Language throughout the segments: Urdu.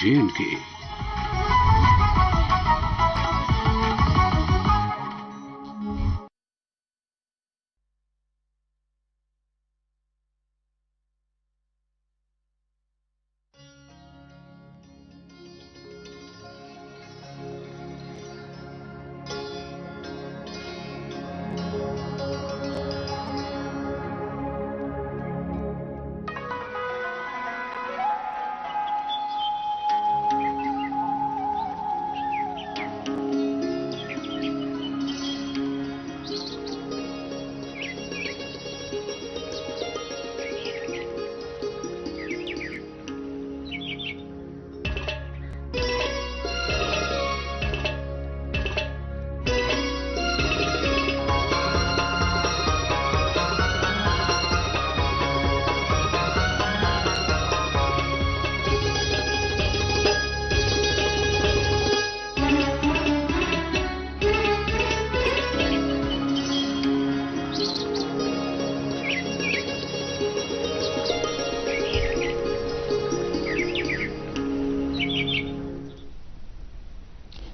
J&K।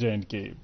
J&K।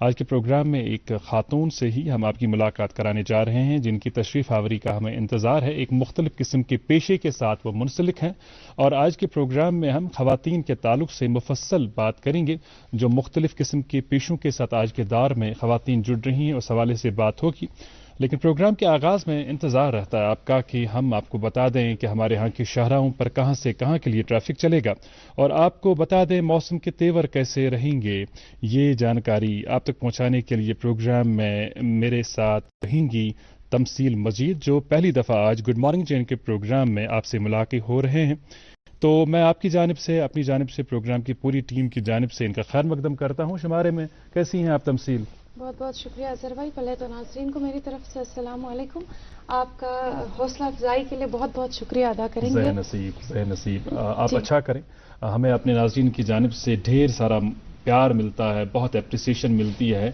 آج کے پروگرام میں ایک خاتون سے ہی ہم آپ کی ملاقات کرانے جا رہے ہیں جن کی تشریف آوری کا ہمیں انتظار ہے. ایک مختلف قسم کے پیشے کے ساتھ وہ منسلک ہیں اور آج کے پروگرام میں ہم خواتین کے تعلق سے مفصل بات کریں گے. جو مختلف قسم کے پیشوں کے ساتھ آج کے دور میں خواتین جڑ رہی ہیں اس حوالے سے بات ہوگی. لیکن پروگرام کے آغاز میں انتظار رہتا ہے آپ کا کہ ہم آپ کو بتا دیں کہ ہمارے ہاں کی شاہراہوں پر کہاں سے کہاں کے لیے ٹریفک چلے گا اور آپ کو بتا دیں موسم کے تیور کیسے رہیں گے. یہ جانکاری آپ تک پہنچانے کے لیے پروگرام میں میرے ساتھ رہیں گی تمثیل مجید جو پہلی دفعہ آج گڈ مارننگ جین کے پروگرام میں آپ سے ملاقات ہو رہے ہیں. تو میں آپ کی جانب سے اپنی جانب سے پروگرام کی پوری ٹیم کی جانب سے ان کا خیر مقدم کرتا ہوں. شمارے میں کیسی ہیں آپ تمثیل؟ بہت بہت شکریہ اظہر بھائی. پہلے تو ناظرین کو میری طرف سے السلام علیکم. آپ کا حوصلہ افزائی کے لیے بہت بہت شکریہ ادا کریں گے. زہ نصیب آپ اچھا کریں. ہمیں اپنے ناظرین کی جانب سے ڈھیر سارا پیار ملتا ہے, بہت اپریسیشن ملتی ہے,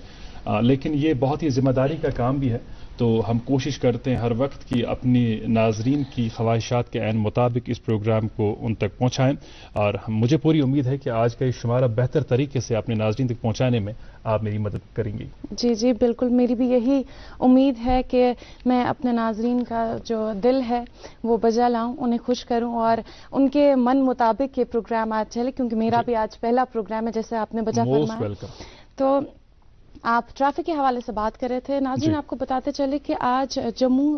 لیکن یہ بہت ہی ذمہ داری کا کام بھی ہے. تو ہم کوشش کرتے ہیں ہر وقت کہ اپنی ناظرین کی خواہشات کے عین مطابق اس پروگرام کو ان تک پہنچائیں اور مجھے پوری امید ہے کہ آج کا یہ شمارہ بہتر طریقے سے اپنے ناظرین تک پہنچانے میں آپ میری مدد کریں گی. جی جی بالکل, میری بھی یہی امید ہے کہ میں اپنے ناظرین کا جو دل ہے وہ بجا لاؤں, انہیں خوش کروں اور ان کے من مطابق یہ پروگرام آج چلے, کیونکہ میرا بھی آج پہلا پروگرام ہے جیسے آپ نے بجا فرمایا. تو آپ ٹریفک کے حوالے سے بات کر رہے تھے ناظرین. آپ کو بتاتے چلے کہ آج جموں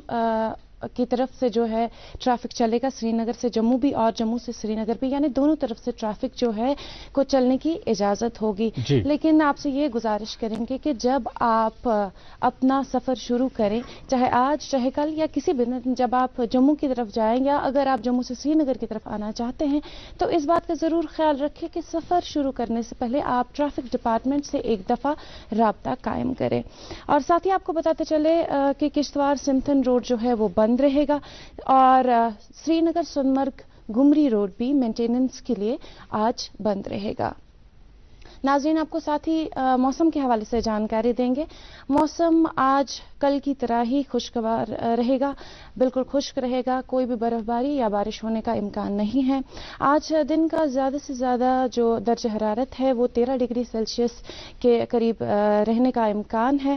کی طرف سے جو ہے ٹریفک چلے گا, سری نگر سے جموں بھی اور جموں سے سری نگر بھی, یعنی دونوں طرف سے ٹریفک جو ہے کو چلنے کی اجازت ہوگی. لیکن آپ سے یہ گزارش کریں گے کہ جب آپ اپنا سفر شروع کریں, چاہے آج چاہے کل یا کسی بھی دن, جب آپ جموں کی طرف جائیں یا اگر آپ جموں سے سری نگر کی طرف آنا چاہتے ہیں تو اس بات کا ضرور خیال رکھیں کہ سفر شروع کرنے سے پہلے آپ ٹریفک ڈپارٹمنٹ سے ایک دفعہ رابطہ قائم کریں. اور ساتھ ہی آپ کو بتاتے چلے کہ کشتواڑ سمتھن روڈ جو ہے وہ بند رہے گا اور سری نگر سونمرگ گمری روڈ بھی مینٹیننس کے لیے آج بند رہے گا. ناظرین آپ کو ساتھ ہی موسم کے حوالے سے جانکاری دیں گے. موسم آج کل کی طرح ہی خوشگوار رہے گا, بالکل خشک رہے گا, کوئی بھی برف باری یا بارش ہونے کا امکان نہیں ہے. آج دن کا زیادہ سے زیادہ جو درجہ حرارت ہے وہ 13 ڈگری سیلسیس کے قریب رہنے کا امکان ہے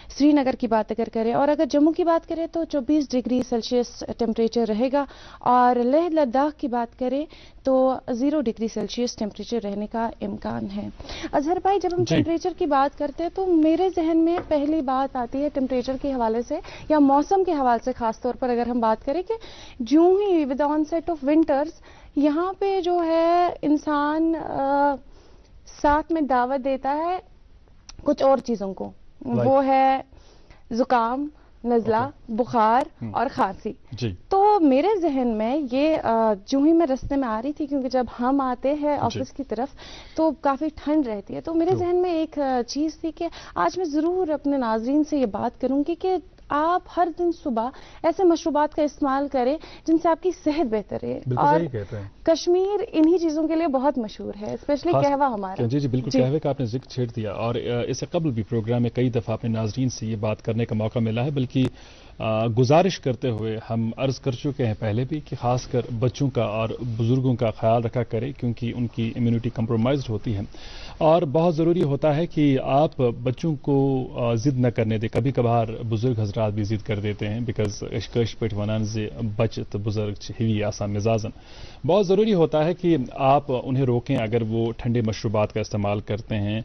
سری نگر کی بات اگر کریں, اور اگر جموں کی بات کریں تو 24 ڈگری سیلسیس ٹیمپریچر رہے گا, اور لیہ لداخ کی بات کریں تو 0 ڈگری سیلسیس ٹیمپریچر رہنے کا امکان ہے. اظہر بھائی جب ہم ٹیمپریچر کی بات کرتے ہیں تو میرے ذہن میں پہلی بات آتی ہے ٹیمپریچر کے حوالے سے یا موسم کے حوالے سے, خاص طور پر اگر ہم بات کریں کہ جو ہی with onset of winters یہاں پہ جو ہے انسان ساتھ میں دعوت دیتا ہے کچھ اور چیزوں کو, وہ ہے زکام, نزلہ, بخار اور کھانسی. تو میرے ذہن میں یہ جو ہی میں رستے میں آ رہی تھی, کیونکہ جب ہم آتے ہیں آفس کی طرف تو کافی ٹھنڈ رہتی ہے, تو میرے ذہن میں ایک چیز تھی کہ آج میں ضرور اپنے ناظرین سے یہ بات کروں گی کہ آپ ہر دن صبح ایسے مشروبات کا استعمال کریں جن سے آپ کی صحت بہتر ہے. اور کشمیر انہی چیزوں کے لیے بہت مشہور ہے, اسپیشلی قہوہ ہمارا. جی بالکل, قہوے کا آپ نے ذکر چھیڑ دیا اور اس سے قبل بھی پروگرام میں کئی دفعہ اپنے ناظرین سے یہ بات کرنے کا موقع ملا ہے, بلکہ گزارش کرتے ہوئے ہم عرض کر چکے ہیں پہلے بھی کہ خاص کر بچوں کا اور بزرگوں کا خیال رکھا کریں کیونکہ ان کی امیونٹی کمپرومائزڈ ہوتی ہے اور بہت ضروری ہوتا ہے کہ آپ بچوں کو ضد نہ کرنے دیں. کبھی کبھار بزرگ حضرات بھی ضد کر دیتے ہیں بیکاز کش پٹ ونان سے بچت بزرگ ہی آسان مزاجن. بہت ضروری ہوتا ہے کہ آپ انہیں روکیں اگر وہ ٹھنڈے مشروبات کا استعمال کرتے ہیں,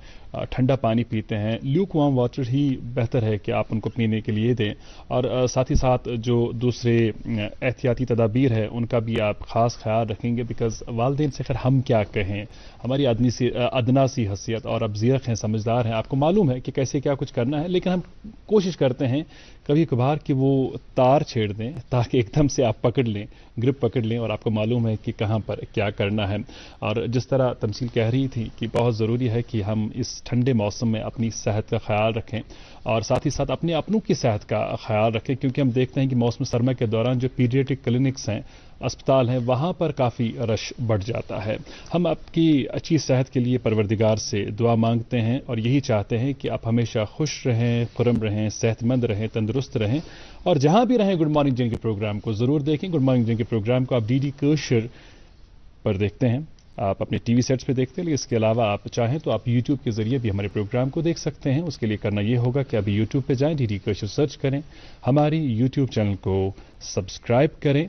ٹھنڈا پانی پیتے ہیں, لیوک وارم واٹر ہی بہتر ہے کہ آپ ان کو پینے کے لیے دیں. اور ساتھ ہی ساتھ جو دوسرے احتیاطی تدابیر ہے ان کا بھی آپ خاص خیال رکھیں گے بیکاز والدین سے خیر ہم کیا کہیں, ہماری ادنا سی حیثیت اور اب زیرک ہیں, سمجھدار ہیں, آپ کو معلوم ہے کہ کیسے کیا کچھ کرنا ہے, لیکن ہم کوشش کرتے ہیں کبھی کبھار کہ وہ تار چھیڑ دیں تاکہ ایک دم سے آپ پکڑ لیں, گرپ پکڑ لیں اور آپ کو معلوم ہے کہ کہاں پر کیا کرنا ہے. اور جس طرح تمثیل کہہ رہی تھی کہ بہت ضروری ہے کہ ہم اس ٹھنڈے موسم میں اپنی صحت کا خیال رکھیں اور ساتھ ہی ساتھ اپنے اپنوں کی صحت کا خیال رکھیں کیونکہ ہم دیکھتے ہیں کہ موسم سرما کے دوران جو پیڈیاٹرک کلینکس ہیں, اسپتال ہیں, وہاں پر کافی رش بڑھ جاتا ہے. ہم آپ کی اچھی صحت کے لیے پروردگار سے دعا مانگتے ہیں اور یہی چاہتے ہیں کہ آپ ہمیشہ خوش رہیں, خرم رہیں, صحت مند رہیں, تندرست رہیں اور جہاں بھی رہیں گڈ مارننگ جن کے پروگرام کو ضرور دیکھیں. گڈ مارننگ جن کے پروگرام کو آپ ڈی ڈی کوشر پر دیکھتے ہیں آپ اپنے ٹی وی سیٹس پہ دیکھتے ہیں، لیکن اس کے علاوہ آپ چاہیں تو آپ یوٹیوب کے ذریعے بھی ہمارے پروگرام کو دیکھ سکتے ہیں. اس کے لیے کرنا یہ ہوگا کہ ابھی یوٹیوب پہ جائیں، DD کوشر سرچ کریں، ہماری یوٹیوب چینل کو سبسکرائب کریں،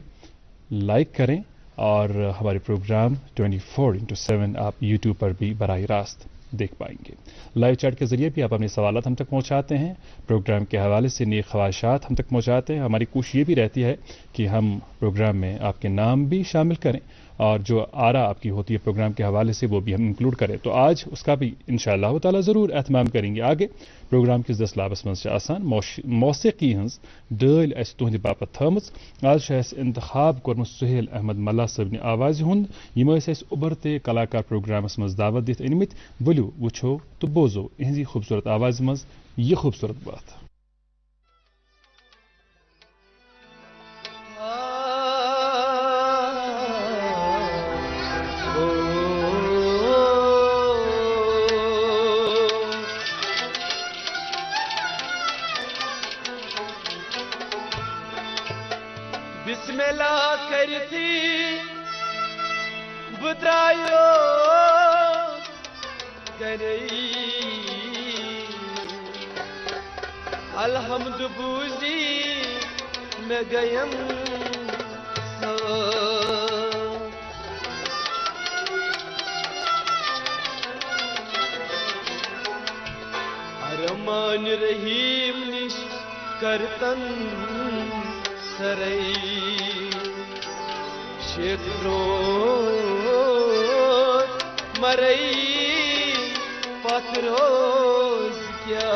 لائک کریں، اور ہمارے پروگرام 24/7 آپ یوٹیوب پر بھی براہ راست دیکھ پائیں گے. لائیو چیٹ کے ذریعے بھی آپ اپنے سوالات ہم تک پہنچاتے ہیں، پروگرام کے حوالے سے نیک خواہشات ہم تک پہنچاتے ہیں. ہماری کوشش یہ بھی رہتی ہے کہ ہم پروگرام میں آپ کے نام بھی شامل کریں، اور جو آرا آپ کی ہوتی ہے پروگرام کے حوالے سے وہ بھی ہم انکلوڈ کریں. تو آج اس کا بھی انشاءاللہ تعالیٰ ضرور اہتمام کریں گے. آگے پروگرام کس دس لابس مز آسان موسیقی ہنز ڈل اس تہندِ باپت تھمٕژ. آج اس انتخاب کورمت سہیل احمد ملا صٲبنہِ آوازِ ہُنٛد. یِم ٲسۍ اَسہِ اُبرتے کلاکار پروگرامس مز دعوت دِتھ أنمٕتۍ. ؤلِو وٕچھو تہٕ بوزو اِہنٛزِ خوٗبصوٗرت آوازِ منٛز یہِ خوٗبصوٗرت بات. بسم اللہ کرتی بدرایو کرئی الحمد بوزی میں گیم ارمان رحیم نش کرتن سرئی شیخرو مرئی پتروز کیا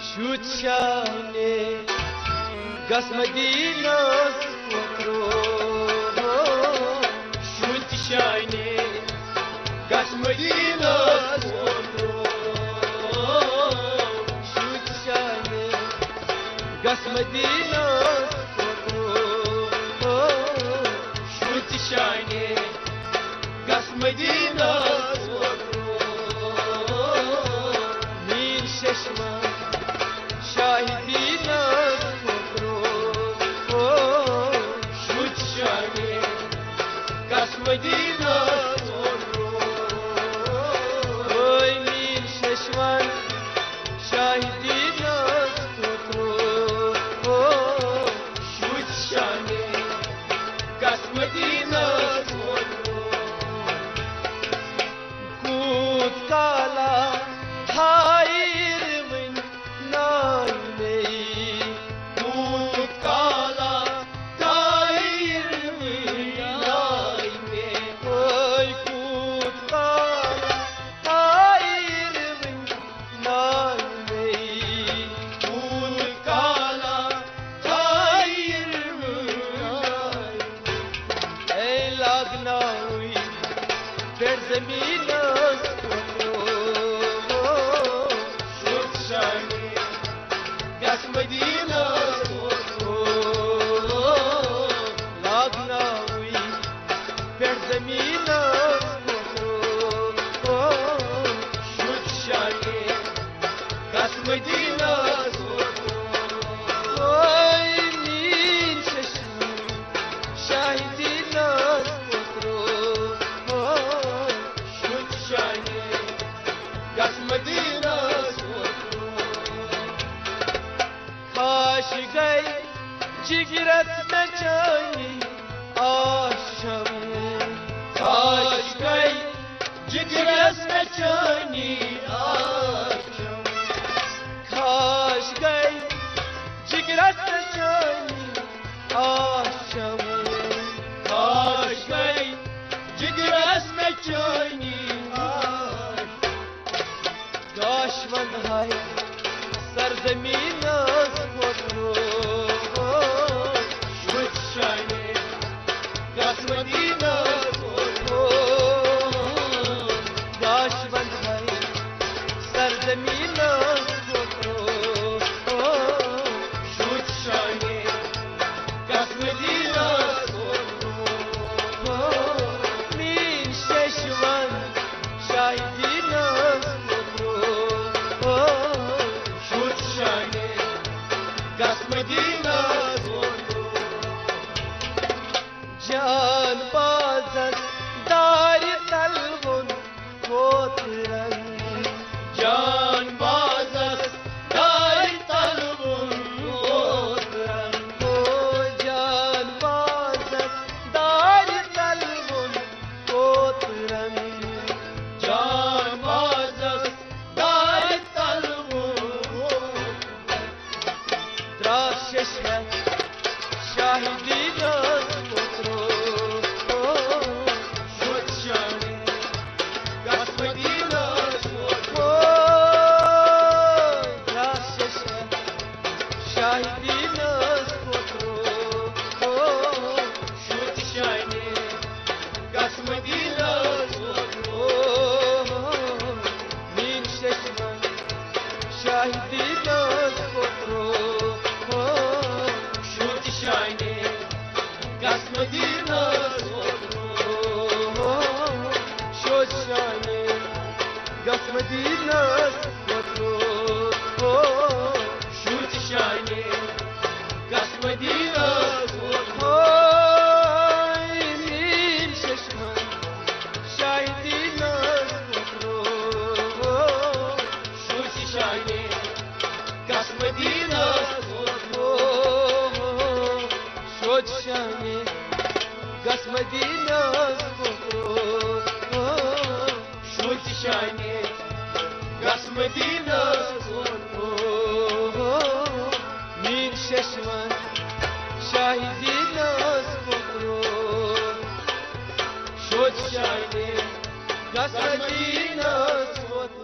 شوت شانے گس مدینس پترو شوت شانے گس مدینس پترو گس مدینہ شوت شانے گس مدینہ میر ششمہ شاہدینہ شوت شانے گس مدینہ میر ششمہ شاہدینہ Şahidiniz kutlu Şut şahane Gasmadiniz kutlu Şut şahane Gasmadiniz kutlu Şut şahane Gasmadiniz kutlu Min şeşman Şahidiniz kutlu Şut şahane Gasmadiniz kutlu Şut şahane Gasmadiniz kutlu Şut şahane Gasmadiniz kutlu Min şeşman Şahidiniz kutlu Şut şahane Gasmadiniz kutlu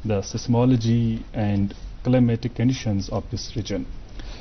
the seismology and climatic conditions of this region।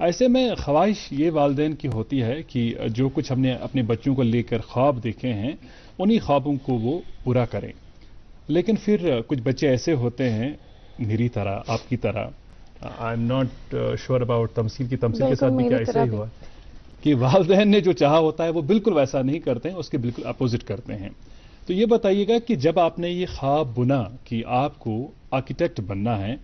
ایسے میں خواہش یہ والدین کی ہوتی ہے کہ جو کچھ ہم نے اپنے بچوں کو لے کر خواب دیکھے ہیں انہی خوابوں کو وہ پورا کریں، لیکن پھر کچھ بچے ایسے ہوتے ہیں میری طرح، آپ کی طرح، I am not sure about تمثیل کے ساتھ بھی کیا ایسا ہی ہوا کہ والدین نے جو چاہا ہوتا ہے وہ بالکل ویسا نہیں کرتے ہیں، اس کے بالکل اپوزٹ کرتے ہیں. تو یہ بتائیے گا کہ جب آپ نے یہ خواب بنا کہ آپ کو آرکیٹیکٹ بننا ہے،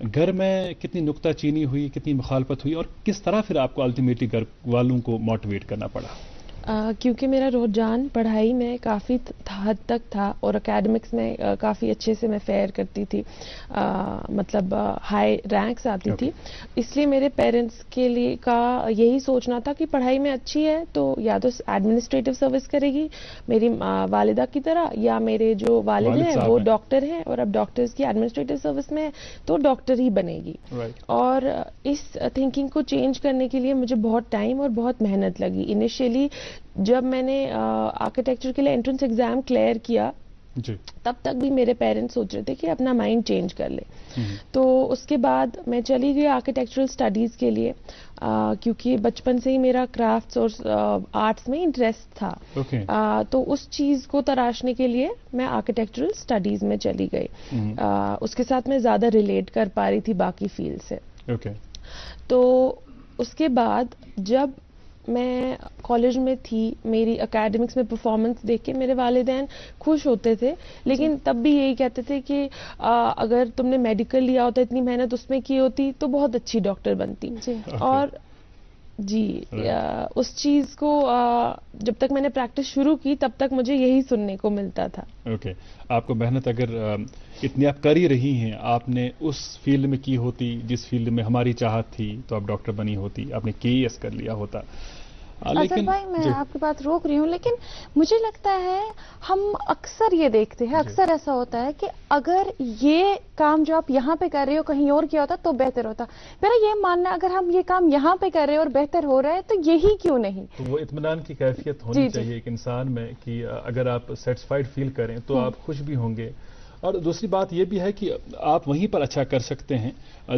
گھر میں کتنی نکتہ چینی ہوئی، کتنی مخالفت ہوئی، اور کس طرح پھر آپ کو الٹیمیٹلی گھر والوں کو موٹیویٹ کرنا پڑا؟ کیونکہ میرا رجحان پڑھائی میں کافی حد تک تھا اور اکیڈمکس میں کافی اچھے سے میں فیئر کرتی تھی، مطلب ہائی رینکس آتی تھی، اس لیے میرے پیرنٹس کے لیے کا یہی سوچنا تھا کہ پڑھائی میں اچھی ہے تو یا تو ایڈمنسٹریٹو سروس کرے گی میری والدہ کی طرح، یا میرے جو والد ہیں وہ ڈاکٹر ہیں اور اب ڈاکٹرز کی ایڈمنسٹریٹو سروس میں تو ڈاکٹر ہی بنے گی. اور اس تھنکنگ کو چینج کرنے کے لیے مجھے بہت ٹائم اور بہت محنت لگی. انیشیلی جب میں نے آرکیٹیکچر کے لیے انٹرنس ایگزام کلیئر کیا تب تک بھی میرے پیرنٹس سوچ رہے تھے کہ اپنا مائنڈ چینج کر لے. تو اس کے بعد میں چلی گئی آرکیٹیکچرل اسٹڈیز کے لیے، کیونکہ بچپن سے ہی میرا کرافٹس اور آرٹس میں انٹرسٹ تھا، تو اس چیز کو تراشنے کے لیے میں آرکیٹیکچرل اسٹڈیز میں چلی گئی. اس کے ساتھ میں زیادہ ریلیٹ کر پا رہی تھی باقی فیلڈ سے. تو اس کے بعد جب میں کالج میں تھی، میری اکیڈمکس میں پرفارمنس دیکھ کے میرے والدین خوش ہوتے تھے، لیکن تب بھی یہی کہتے تھے کہ اگر تم نے میڈیکل لیا ہوتا، اتنی محنت اس میں کی ہوتی تو بہت اچھی ڈاکٹر بنتی. اور اس چیز کو جب تک میں نے پریکٹس شروع کی تب تک مجھے یہی سننے کو ملتا تھا. آپ کو محنت اگر اتنی آپ کر ہی رہی ہیں، آپ نے اس فیلڈ میں کی ہوتی جس فیلڈ میں ہماری چاہت تھی تو آپ ڈاکٹر بنی ہوتی، آپ نے KES کر لیا ہوتا. اظہر بھائی میں آپ کی بات روک رہی ہوں، لیکن مجھے لگتا ہے ہم اکثر یہ دیکھتے ہیں، اکثر ایسا ہوتا ہے کہ اگر یہ کام جو آپ یہاں پہ کر رہے ہو کہیں اور کیا ہوتا تو بہتر ہوتا. میرا یہ ماننا ہے اگر ہم یہ کام یہاں پہ کر رہے ہیں اور بہتر ہو رہا ہے تو یہی کیوں نہیں. تو وہ اطمینان کی کیفیت ہونی چاہیے ایک انسان میں کہ اگر آپ سیٹسفائیڈ فیل کریں تو آپ خوش بھی ہوں گے. اور دوسری بات یہ بھی ہے کہ آپ وہیں پر اچھا کر سکتے ہیں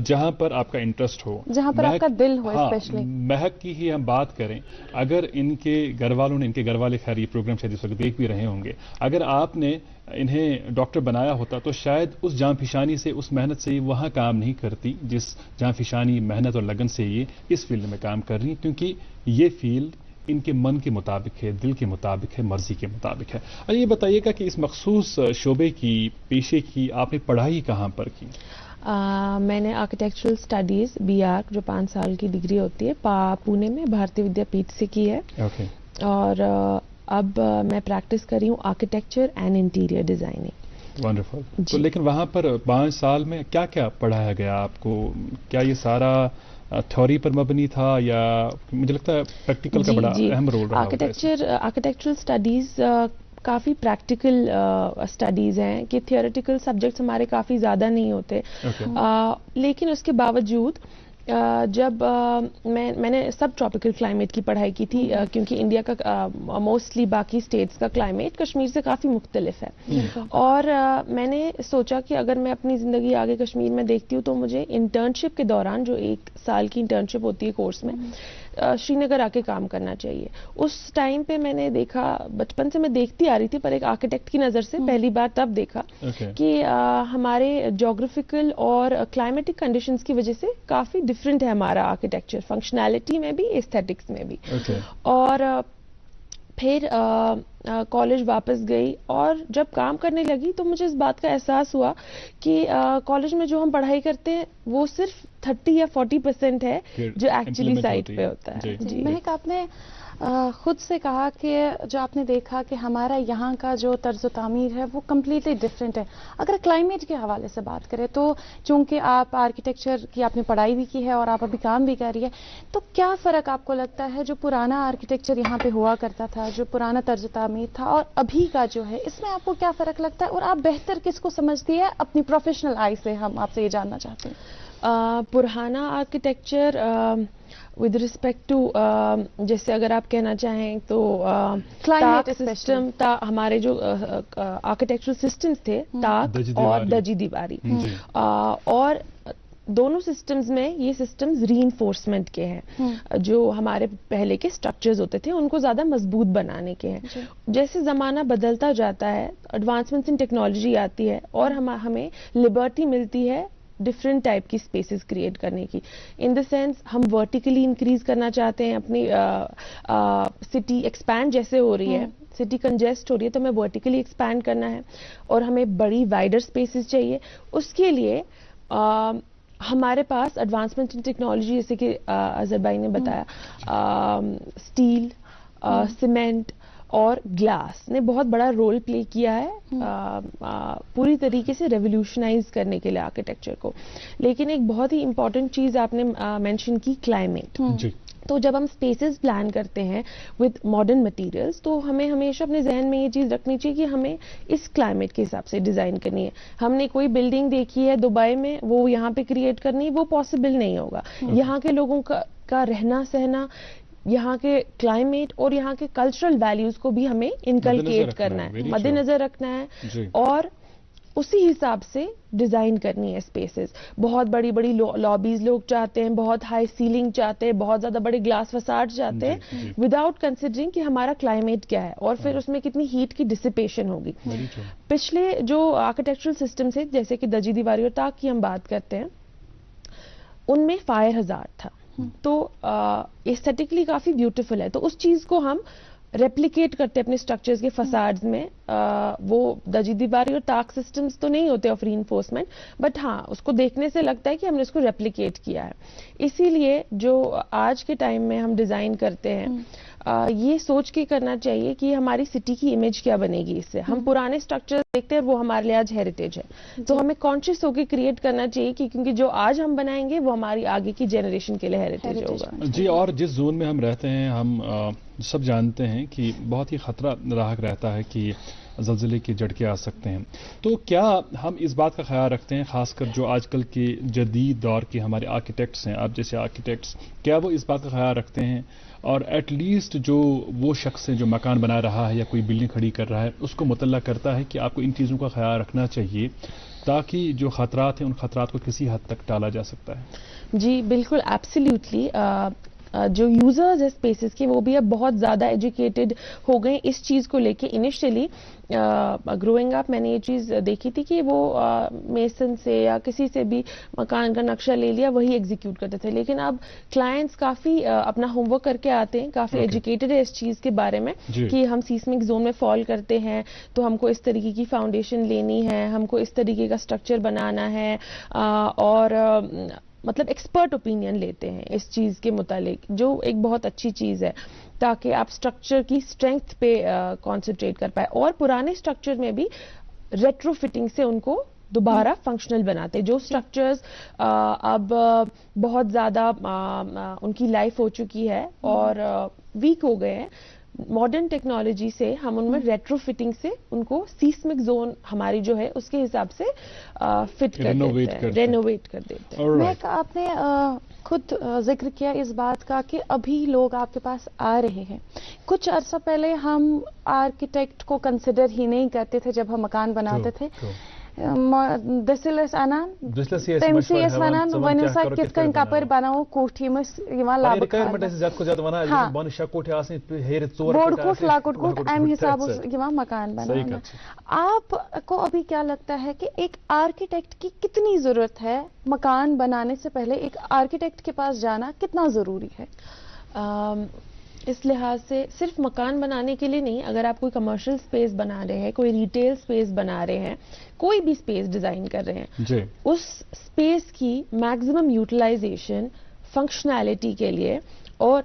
جہاں پر آپ کا انٹرسٹ ہو، جہاں پر آپ کا دل ہو. اسپیشلی مہک کی ہی ہم بات کریں، اگر ان کے گھر والوں نے، ان کے گھر والے خیر یہ پروگرام شاید اس وقت دیکھ بھی رہے ہوں گے، اگر آپ نے انہیں ڈاکٹر بنایا ہوتا تو شاید اس جاں فشانی سے، اس محنت سے یہ وہاں کام نہیں کرتی جس جاں فشانی، محنت اور لگن سے یہ اس فیلڈ میں کام کر رہی ہیں، کیونکہ یہ فیلڈ ان کے من کے مطابق ہے، دل کے مطابق ہے، مرضی کے مطابق ہے. اور یہ بتائیے گا کہ اس مخصوص شعبے کی، پیشے کی آپ نے پڑھائی کہاں پر کی؟ میں نے آرکیٹیکچرل اسٹڈیز BArch جو 5 سال کی ڈگری ہوتی ہے پونے میں بھارتی ودیا پیٹھ سے کی ہے. اور اب میں پریکٹس کر رہی ہوں architecture and interior designing. Wonderful. تو لیکن وہاں پر 5 سال میں کیا کیا پڑھایا گیا آپ کو؟ کیا یہ سارا تھیوری پر مبنی تھا یا مجھے لگتا ہے پریکٹیکل کا بڑا اہم رول رہا؟ آرکیٹیکچرل اسٹڈیز کافی پریکٹیکل اسٹڈیز ہیں کہ تھیوریٹیکل سبجیکٹس ہمارے کافی زیادہ نہیں ہوتے. لیکن اس کے باوجود جب میں نے سب ٹراپیکل کلائمیٹ کی پڑھائی کی تھی، کیونکہ انڈیا کا موسٹلی باقی اسٹیٹس کا کلائمیٹ کشمیر سے کافی مختلف ہے. اور میں نے سوچا کہ اگر میں اپنی زندگی آگے کشمیر میں دیکھتی ہوں تو مجھے انٹرنشپ کے دوران، جو 1 سال کی انٹرنشپ ہوتی ہے کورس میں، شری نگر آ کے کام کرنا چاہیے. اس ٹائم پہ میں نے دیکھا، بچپن سے میں دیکھتی آ رہی تھی پر ایک آرکیٹیکٹ کی نظر سے پہلی بار تب دیکھا کہ ہمارے جیوگرافیکل اور کلائمیٹک کنڈیشنز کی وجہ سے کافی ڈفرینٹ ہے ہمارا آرکیٹیکچر، فنکشنالٹی میں بھی، ایستھیٹکس میں بھی. اور پھر کالج واپس گئی اور جب کام کرنے لگی تو مجھے اس بات کا احساس ہوا کہ کالج میں جو ہم پڑھائی کرتے ہیں وہ صرف 30 یا 40% ہے جو ایکچولی سائٹ پہ ہوتا ہے. مہک، آپ نے خود سے کہا کہ جو آپ نے دیکھا کہ ہمارا یہاں کا جو طرز و تعمیر ہے وہ کمپلیٹلی ڈفرینٹ ہے. اگر کلائمیٹ کے حوالے سے بات کریں تو چونکہ آپ آرکیٹیکچر کی آپ نے پڑھائی بھی کی ہے اور آپ ابھی کام بھی کر رہی ہے، تو کیا فرق آپ کو لگتا ہے جو پرانا آرکیٹیکچر یہاں پہ ہوا کرتا تھا، جو پرانا طرز و تعمیر تھا، اور ابھی کا جو ہے، اس میں آپ کو کیا فرق لگتا ہے؟ اور آپ بہتر کس کو سمجھتی ہے اپنی پروفیشنل آئی سے؟ ہم آپ سے یہ جاننا چاہتے ہیں. پرانا آرکیٹیکچر ود ریسپیکٹ ٹو، جیسے اگر آپ کہنا چاہیں تو تاک سسٹم، ہمارے جو آرکیٹیکچرل سسٹمز تھے، تاک اور دجی دیواری، اور دونوں سسٹمز میں یہ سسٹمز ری انفورسمنٹ کے ہیں، جو ہمارے پہلے کے اسٹرکچرز ہوتے تھے ان کو زیادہ مضبوط بنانے کے ہیں. جیسے زمانہ بدلتا جاتا ہے، ایڈوانسمنٹس ان ٹیکنالوجی آتی ہے اور ہمیں لبرٹی ملتی ہے ڈفرینٹ ٹائپ کی اسپیسیز کریٹ کرنے کی. ان دا سینس ہم ورٹیکلی انکریز کرنا چاہتے ہیں اپنی سٹی ایکسپینڈ جیسے ہو رہی ہے، سٹی کنجسٹ ہو رہی ہے تو ہمیں ورٹیکلی ایکسپینڈ کرنا ہے اور ہمیں بڑی وائڈر اسپیسیز چاہیے. اس کے لیے ہمارے پاس ایڈوانسمنٹ ان ٹیکنالوجی جیسے کہ اظہر بھائی نے بتایا، اسٹیل، سیمنٹ اور گلاس نے بہت بڑا رول پلے کیا ہے پوری طریقے سے ریولیوشنائز کرنے کے لیے آرکیٹیکچر کو. لیکن ایک بہت ہی امپورٹنٹ چیز آپ نے مینشن کی، کلائمیٹ. تو جب ہم اسپیسز پلان کرتے ہیں وتھ ماڈرن مٹیریلز تو ہمیں ہمیشہ اپنے ذہن میں یہ چیز رکھنی چاہیے کہ ہمیں اس کلائمیٹ کے حساب سے ڈیزائن کرنی ہے. ہم نے کوئی بلڈنگ دیکھی ہے دبئی میں، وہ یہاں پہ کریٹ کرنی، وہ پاسبل نہیں ہوگا. یہاں کے لوگوں کا رہنا سہنا، یہاں کے کلائمیٹ اور یہاں کے کلچرل ویلیوز کو بھی ہمیں انکلکیٹ کرنا ہے، مد نظر رکھنا ہے اور اسی حساب سے ڈیزائن کرنی ہے اسپیسز. بہت بڑی بڑی لابیز لوگ چاہتے ہیں، بہت ہائی سیلنگ چاہتے ہیں، بہت زیادہ بڑے گلاس فساڈ چاہتے ہیں وداؤٹ کنسیڈرنگ کہ ہمارا کلائمیٹ کیا ہے اور پھر اس میں کتنی ہیٹ کی ڈسپیشن ہوگی. پچھلے جو آرکیٹیکچرل سسٹم سے جیسے کہ دجی دیواری اور طاق کی ہم بات کرتے ہیں، ان میں فائر ہزارڈ تھا تو ایسٹیٹکلی کافی بیوٹیفل ہے. تو اس چیز کو ہم ریپلیکیٹ کرتے اپنے اسٹرکچرز کے فساڈز میں. وہ دجی دیواری اور طاق سسٹمز تو نہیں ہوتے آف ری انفورسمنٹ، بٹ ہاں اس کو دیکھنے سے لگتا ہے کہ ہم نے اس کو ریپلیکیٹ کیا ہے. اسی لیے جو آج کے ٹائم میں ہم ڈیزائن کرتے ہیں یہ سوچ کے کرنا چاہیے کہ ہماری سٹی کی امیج کیا بنے گی اس سے. ہم پرانے اسٹرکچر دیکھتے ہیں وہ ہمارے لیے آج ہیریٹیج ہے، تو ہمیں کانشیس ہو کے کریٹ کرنا چاہیے کہ کیونکہ جو آج ہم بنائیں گے وہ ہماری آگے کی جنریشن کے لیے ہیریٹیج ہوگا. جی، اور جس زون میں ہم رہتے ہیں ہم سب جانتے ہیں کہ بہت ہی خطرہ لاحق رہتا ہے کہ زلزلے کے جھٹکے آ سکتے ہیں. تو کیا ہم اس بات کا خیال رکھتے ہیں، خاص کر جو آج کل کے جدید دور کے ہمارے آرکیٹیکٹس ہیں، آپ جیسے آرکیٹیکٹس، کیا وہ اس بات کا خیال رکھتے ہیں اور ایٹ لیسٹ جو وہ شخص ہے جو مکان بنا رہا ہے یا کوئی بلڈنگ کھڑی کر رہا ہے اس کو مطلع کرتا ہے کہ آپ کو ان چیزوں کا خیال رکھنا چاہیے تاکہ جو خطرات ہیں ان خطرات کو کسی حد تک ٹالا جا سکتا ہے؟ جی بالکل، ایبسلیوٹلی. جو یوزرز ہیں اسپیسز کے وہ بھی اب بہت زیادہ ایجوکیٹڈ ہو گئے اس چیز کو لے کے. انیشلی گروئنگ اپ میں نے یہ چیز دیکھی تھی کہ وہ میسن سے یا کسی سے بھی مکان کا نقشہ لے لیا وہی ایگزیکیوٹ کرتے تھے، لیکن اب کلائنٹس کافی اپنا ہوم ورک کر کے آتے ہیں، کافی ایجوکیٹڈ ہے اس چیز کے بارے میں کہ ہم سیسمک زون میں فال کرتے ہیں تو ہم کو اس طریقے کی فاؤنڈیشن لینی ہے، ہم کو اس طریقے کا اسٹرکچر بنانا ہے اور مطلب ایکسپرٹ اوپینین لیتے ہیں اس چیز کے متعلق، جو ایک بہت اچھی چیز ہے تاکہ آپ اسٹرکچر کی اسٹرینتھ پہ کانسنٹریٹ کر پائے. اور پرانے اسٹرکچر میں بھی ریٹرو فٹنگ سے ان کو دوبارہ فنکشنل بناتے. جو اسٹرکچرز اب بہت زیادہ ان کی لائف ہو چکی ہے اور ویک ہو گئے ہیں، ماڈرن ٹیکنالوجی سے ہم ان میں ریٹرو فٹنگ سے ان کو سیسمک زون ہماری جو ہے اس کے حساب سے فٹ کر دیتے ہیں، رینوویٹ کر دیتے ہیں. میں آپ نے خود ذکر کیا اس بات کا کہ ابھی لوگ آپ کے پاس آ رہے ہیں. کچھ عرصہ پہلے ہم آرکیٹیکٹ کو کنسیڈر ہی نہیں کرتے تھے جب ہم مکان بناتے تھے. دسلس انان تمسی ونان ونو سا کت کن کپر بناو کوٹھی مس یوان لاب بوڑ کوٹ لاکٹ کوٹ ام حساب یوان مکان بنانا. آپ کو ابھی کیا لگتا ہے کہ ایک آرکیٹیکٹ کی کتنی ضرورت ہے؟ مکان بنانے سے پہلے ایک آرکیٹیکٹ کے پاس جانا کتنا ضروری ہے؟ اس لحاظ سے صرف مکان بنانے کے لیے نہیں، اگر آپ کوئی کمرشل سپیس بنا رہے ہیں، کوئی ریٹیل سپیس بنا رہے ہیں، کوئی بھی سپیس ڈیزائن کر رہے ہیں، اس سپیس کی میکسیمم یوٹیلائزیشن فنکشنالٹی کے لیے اور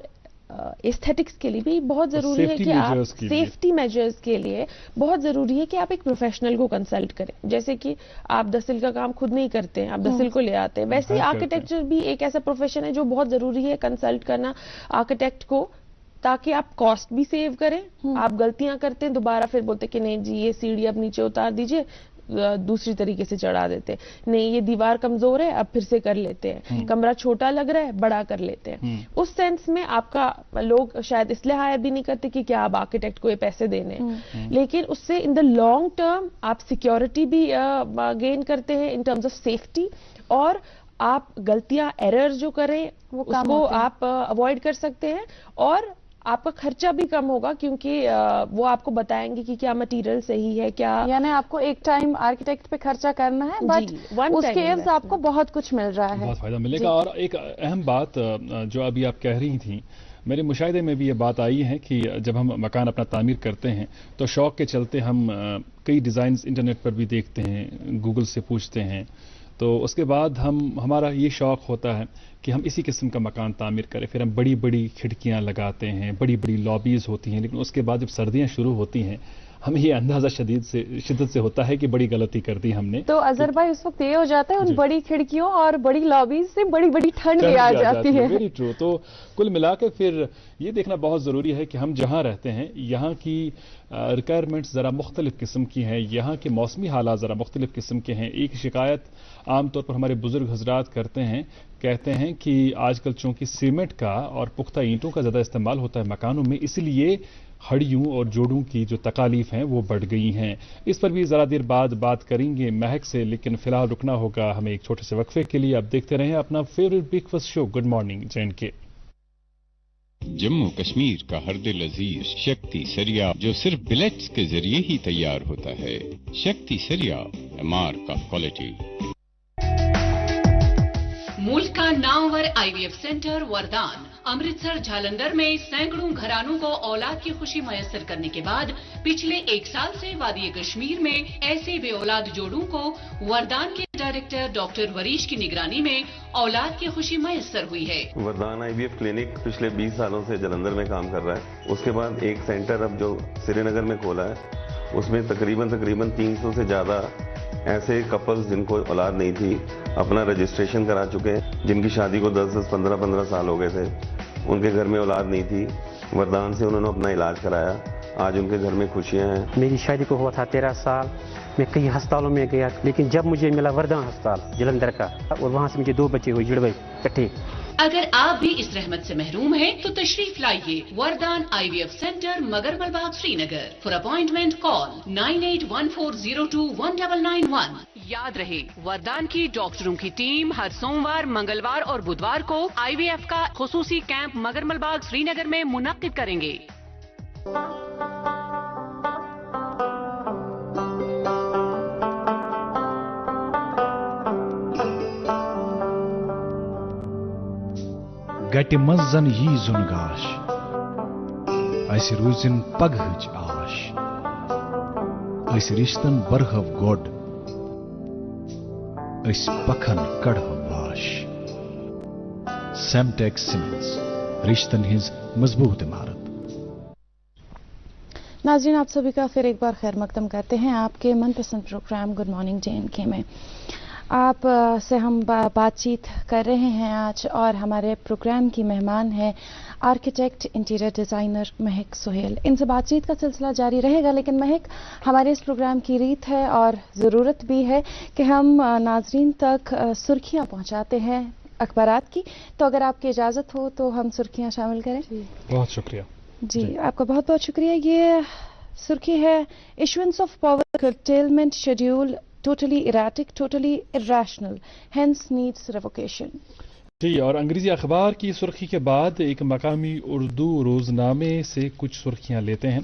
ایستھیٹکس کے لیے بھی بہت ضروری ہے کہ آپ سیفٹی میجرز کے لیے بہت ضروری ہے کہ آپ ایک پروفیشنل کو کنسلٹ کریں. جیسے کہ آپ دسل کا کام خود نہیں کرتے ہیں، آپ دسل کو لے آتے ہیں، ویسے ہی آرکیٹیکچر بھی ایک ایسا پروفیشن ہے جو بہت ضروری ہے کنسلٹ کرنا آرکیٹیکٹ کو، تاکہ آپ کاسٹ بھی سیو کریں. آپ غلطیاں کرتے ہیں دوبارہ پھر بولتے کہ نہیں جی یہ سیڑھی اب نیچے اتار دیجئے، دوسری طریقے سے چڑھا دیتے، نہیں یہ دیوار کمزور ہے اب پھر سے کر لیتے ہیں، کمرہ چھوٹا لگ رہا ہے بڑا کر لیتے ہیں. اس سینس میں آپ کا لوگ شاید اس لیے ہائر بھی نہیں کرتے کہ کیا آپ آرکیٹیکٹ کو یہ پیسے دینے ہیں، لیکن اس سے ان دا لانگ ٹرم آپ سیکیورٹی بھی گین کرتے ہیں ان ٹرمز آف سیفٹی، اور آپ غلطیاں ایرر جو کریں وہ کم اس کو ہوتے ہیں۔ آپ اوائڈ کر سکتے ہیں، اور آپ کا خرچہ بھی کم ہوگا کیونکہ وہ آپ کو بتائیں گے کہ کیا مٹیریل صحیح ہے، کیا یعنی آپ کو ایک ٹائم آرکیٹیکٹ پہ خرچہ کرنا ہے، بٹ جی، one اس time کے عوض آپ کو investment۔ بہت کچھ مل رہا ہے۔ بہت فائدہ ملے گا۔ اور ایک اہم بات جو ابھی آپ کہہ رہی تھیں، میرے مشاہدے میں بھی یہ بات آئی ہے کہ جب ہم مکان اپنا تعمیر کرتے ہیں تو شوق کے چلتے ہم کئی ڈیزائنز انٹرنیٹ پر بھی دیکھتے ہیں، گوگل سے پوچھتے ہیں، تو اس کے بعد ہمارا یہ شوق ہوتا ہے کہ ہم اسی قسم کا مکان تعمیر کریں، پھر ہم بڑی بڑی کھڑکیاں لگاتے ہیں، بڑی بڑی لابیز ہوتی ہیں، لیکن اس کے بعد جب سردیاں شروع ہوتی ہیں ہمیں یہ اندازہ شدت سے ہوتا ہے کہ بڑی غلطی کر دی ہم نے۔ تو اظہر بھائی اس وقت یہ ہو جاتا ہے ان جی۔ بڑی کھڑکیوں اور بڑی لابیز سے بڑی بڑی ٹھنڈ بھی آ جاتی ہے۔ Very true. تو کل ملا کے پھر یہ دیکھنا بہت ضروری ہے کہ ہم جہاں رہتے ہیں یہاں کی ریکوائرمنٹس ذرا مختلف قسم کی ہیں، یہاں کے موسمی حالات ذرا مختلف قسم کے ہیں۔ ایک شکایت عام طور پر ہمارے بزرگ حضرات کہتے ہیں کہ آج کل چونکہ سیمنٹ کا اور پختہ اینٹوں کا زیادہ استعمال ہوتا ہے مکانوں میں، اس لیے ہڑیوں اور جوڑوں کی جو تکالیف ہیں وہ بڑھ گئی ہیں۔ اس پر بھی ذرا دیر بعد بات کریں گے مہک سے، لیکن فی الحال رکنا ہوگا ہمیں ایک چھوٹے سے وقفے کے لیے۔ اب دیکھتے رہیں اپنا favourite breakfast show good morning JNK۔ Jammu Kashmir کا ہر دل عزیز شکتی سریا جو صرف بلیٹس کے ذریعے ہی تیار ہوتا ہے، شکتی سریا مارک آف کوالٹی۔ ملک کا نامور IVF سینٹر وردان امرتسر جھالندر میں سینکڑوں گھرانوں کو اولاد کی خوشی میسر کرنے کے بعد پچھلے 1 سال سے وادی کشمیر میں ایسے بے اولاد جوڑوں کو وردان کے ڈائریکٹر ڈاکٹر وریش کی نگرانی میں اولاد کی خوشی میسر ہوئی ہے۔ وردان IVF کلینک پچھلے 20 سالوں سے جلندھر میں کام کر رہا ہے۔ اس کے بعد ایک سینٹر اب جو سری نگر میں کھولا ہے، اس میں تقریباً 300 سے زیادہ ایسے کپلز جن کو اولاد نہیں تھی اپنا رجسٹریشن کرا چکے ہیں، جن کی شادی کو 10 15 سال ہو گئے تھے، ان کے گھر میں اولاد نہیں تھی، وردان سے انہوں نے اپنا علاج کرایا، آج ان کے گھر میں خوشیاں ہیں۔ میری شادی کو ہوا تھا 13 سال، میں کئی ہسپتالوں میں گیا، لیکن جب مجھے ملا وردان ہسپتال جلندھر کا، اور وہاں سے مجھے 2 بچے ہوئے جڑوے کٹھے۔ اگر آپ بھی اس رحمت سے محروم ہیں تو تشریف لائیے وردان IVF centre مگرمل Bagh Sri Nagar. For appointment کال 9814021991۔ یاد رہے وردان کی ڈاکٹروں کی ٹیم ہر سوموار، منگلوار اور بدوار کو IVF کا خصوصی کیمپ مگرمل باغ سری نگر میں منعقد کریں گے۔ گٹہِ منٛز زن یی زُن گاش اسہِ روٗزِن پگہٕچ آش أسۍ رِشتن برہو گۄڈ أسۍ پکھن کڑہو واش سیمٹیک سیمنٹس رشتن ہٕنٛز مضبوط عمارت۔ ناظرین آپ سبھی کا پھر ایک بار خیر مقدم کرتے ہیں آپ کے من پسند پروگرام گڈ مارننگ JNK میں۔ آپ سے ہم بات چیت کر رہے ہیں آج، اور ہمارے پروگرام کی مہمان ہے آرکیٹیکٹ انٹیریئر ڈیزائنر مہک سہیل۔ ان سے بات چیت کا سلسلہ جاری رہے گا، لیکن مہک، ہمارے اس پروگرام کی ریت ہے اور ضرورت بھی ہے کہ ہم ناظرین تک سرخیاں پہنچاتے ہیں اخبارات کی، تو اگر آپ کی اجازت ہو تو ہم سرخیاں شامل کریں۔ بہت شکریہ جی آپ کا بہت بہت شکریہ۔ یہ سرخی ہے issuance of power curtailment schedule totally erratic, totally irrational, hence needs revocation۔ جی، اور انگریزی اخبار کی سرخی کے بعد ایک مقامی اردو روزنامے سے کچھ سرخیاں لیتے ہیں۔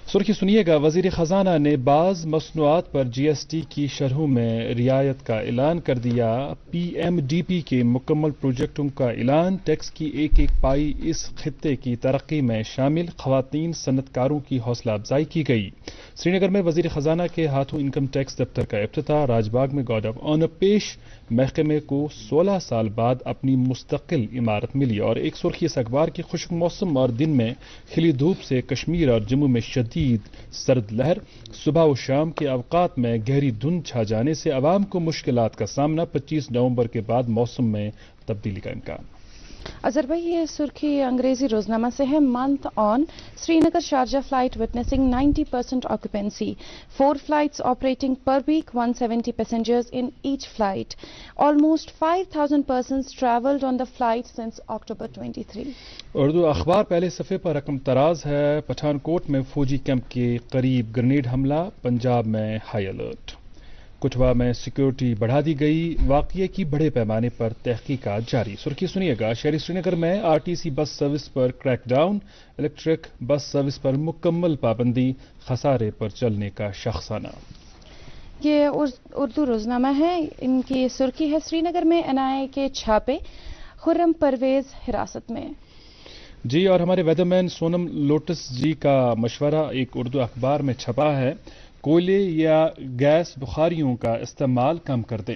سرخی سنیے گا، وزیر خزانہ نے بعض مصنوعات پر GST کی شرحوں میں رعایت کا اعلان کر دیا۔ PMDP کے مکمل پروجیکٹوں کا اعلان، ٹیکس کی ایک ایک پائی اس خطے کی ترقی میں شامل، خواتین صنعت کاروں کی حوصلہ افزائی کی گئی۔ سری نگر میں وزیر خزانہ کے ہاتھوں انکم ٹیکس دفتر کا افتتاح، راج باغ میں گارڈ آف آنر پیش، محکمے کو 16 سال بعد اپنی مستقل عمارت ملی۔ اور ایک سرخی اس اخبار کی، خشک موسم اور دن میں کھلی دھوپ سے کشمیر اور جموں میں شدید سرد لہر، صبح و شام کے اوقات میں گہری دھند چھا جانے سے عوام کو مشکلات کا سامنا، 25 نومبر کے بعد موسم میں تبدیلی کا امکان۔ اظہر بھائی یہ سرخی انگریزی روزنامہ سے ہے، month on Sri Nagar Sharjah flight witnessing 90% occupancy, 4 flights operating per week, 170 passengers in each flight, almost 5,000 persons travelled on the flight since October 23۔ Urdu اخبار پہلے صفحے پر رقم تراز ہے، پٹھان کوٹ میں فوجی کیمپ کے قریب گرنیڈ حملہ، پنجاب میں ہائی الرٹ۔ کٹھوا میں سیکورٹی بڑھا دی گئی، واقعے کی بڑے پیمانے پر تحقیقات جاری۔ سرخی سنیے گا، شہری سری نگر میں RTC بس سروس پر crackdown, electric bus service پر مکمل پابندی، خسارے پر چلنے کا شخصانہ۔ یہ اردو روزنامہ ہے، ان کی سرخی ہے سری نگر میں NIA کے چھاپے، خرم پرویز حراست میں۔ جی، اور ہمارے ویدر مین سونم لوٹس جی کا مشورہ ایک اردو اخبار میں چھپا ہے، کوئلے یا گیس بخاریوں کا استعمال کم کر دیں۔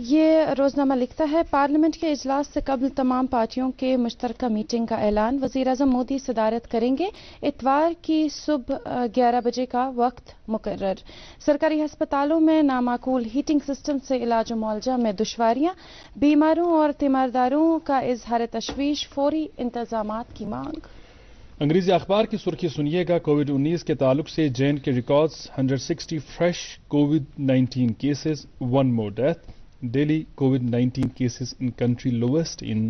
یہ روزنامہ لکھتا ہے، پارلیمنٹ کے اجلاس سے قبل تمام پارٹیوں کے مشترکہ میٹنگ کا اعلان، وزیر اعظم مودی صدارت کریں گے، اتوار کی صبح 11 بجے کا وقت مقرر۔ سرکاری ہسپتالوں میں نامعقول ہیٹنگ سسٹم سے علاج و معالجہ میں دشواریاں، بیماروں اور تیمارداروں کا اظہار تشویش، فوری انتظامات کی مانگ۔ انگریزی اخبار کی سرخی سنیے گا، کووڈ-19 کے تعلق سے جین کے records 160 fresh COVID-19 cases, 1 more death۔ Daily COVID-19 cases in country lowest in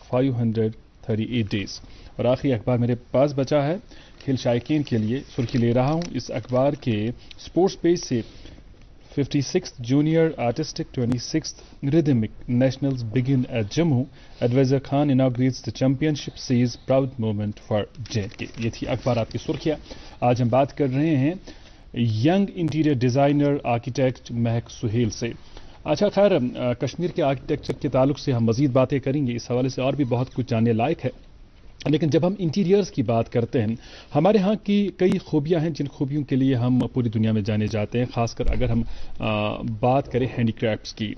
538 days۔ اور آخری اخبار میرے پاس بچا ہے، کھیل شائقین کے لیے سرخی لے رہا ہوں اس اخبار کے سپورٹس پیج سے، 56th junior artistic 26th rhythmic nationals begin at Jammu. Advisor Khan inaugurates the championship, says proud moment for J&K. یہ تھی اخبارات کی سرخیاں۔ آج ہم بات کر رہے ہیں ینگ انٹیریئر ڈیزائنر آرکیٹیکٹ مہک سہیل سے۔ اچھا، خیر، کشمیر کے آرکیٹیکچر کے تعلق سے ہم مزید باتیں کریں گے، اس حوالے سے اور بھی بہت کچھ جاننے لائق ہے، لیکن جب ہم انٹیریئرز کی بات کرتے ہیں، ہمارے ہاں کی کئی خوبیاں ہیں جن خوبیوں کے لیے ہم پوری دنیا میں جانے جاتے ہیں، خاص کر اگر ہم بات کریں ہینڈی کرافٹس کی۔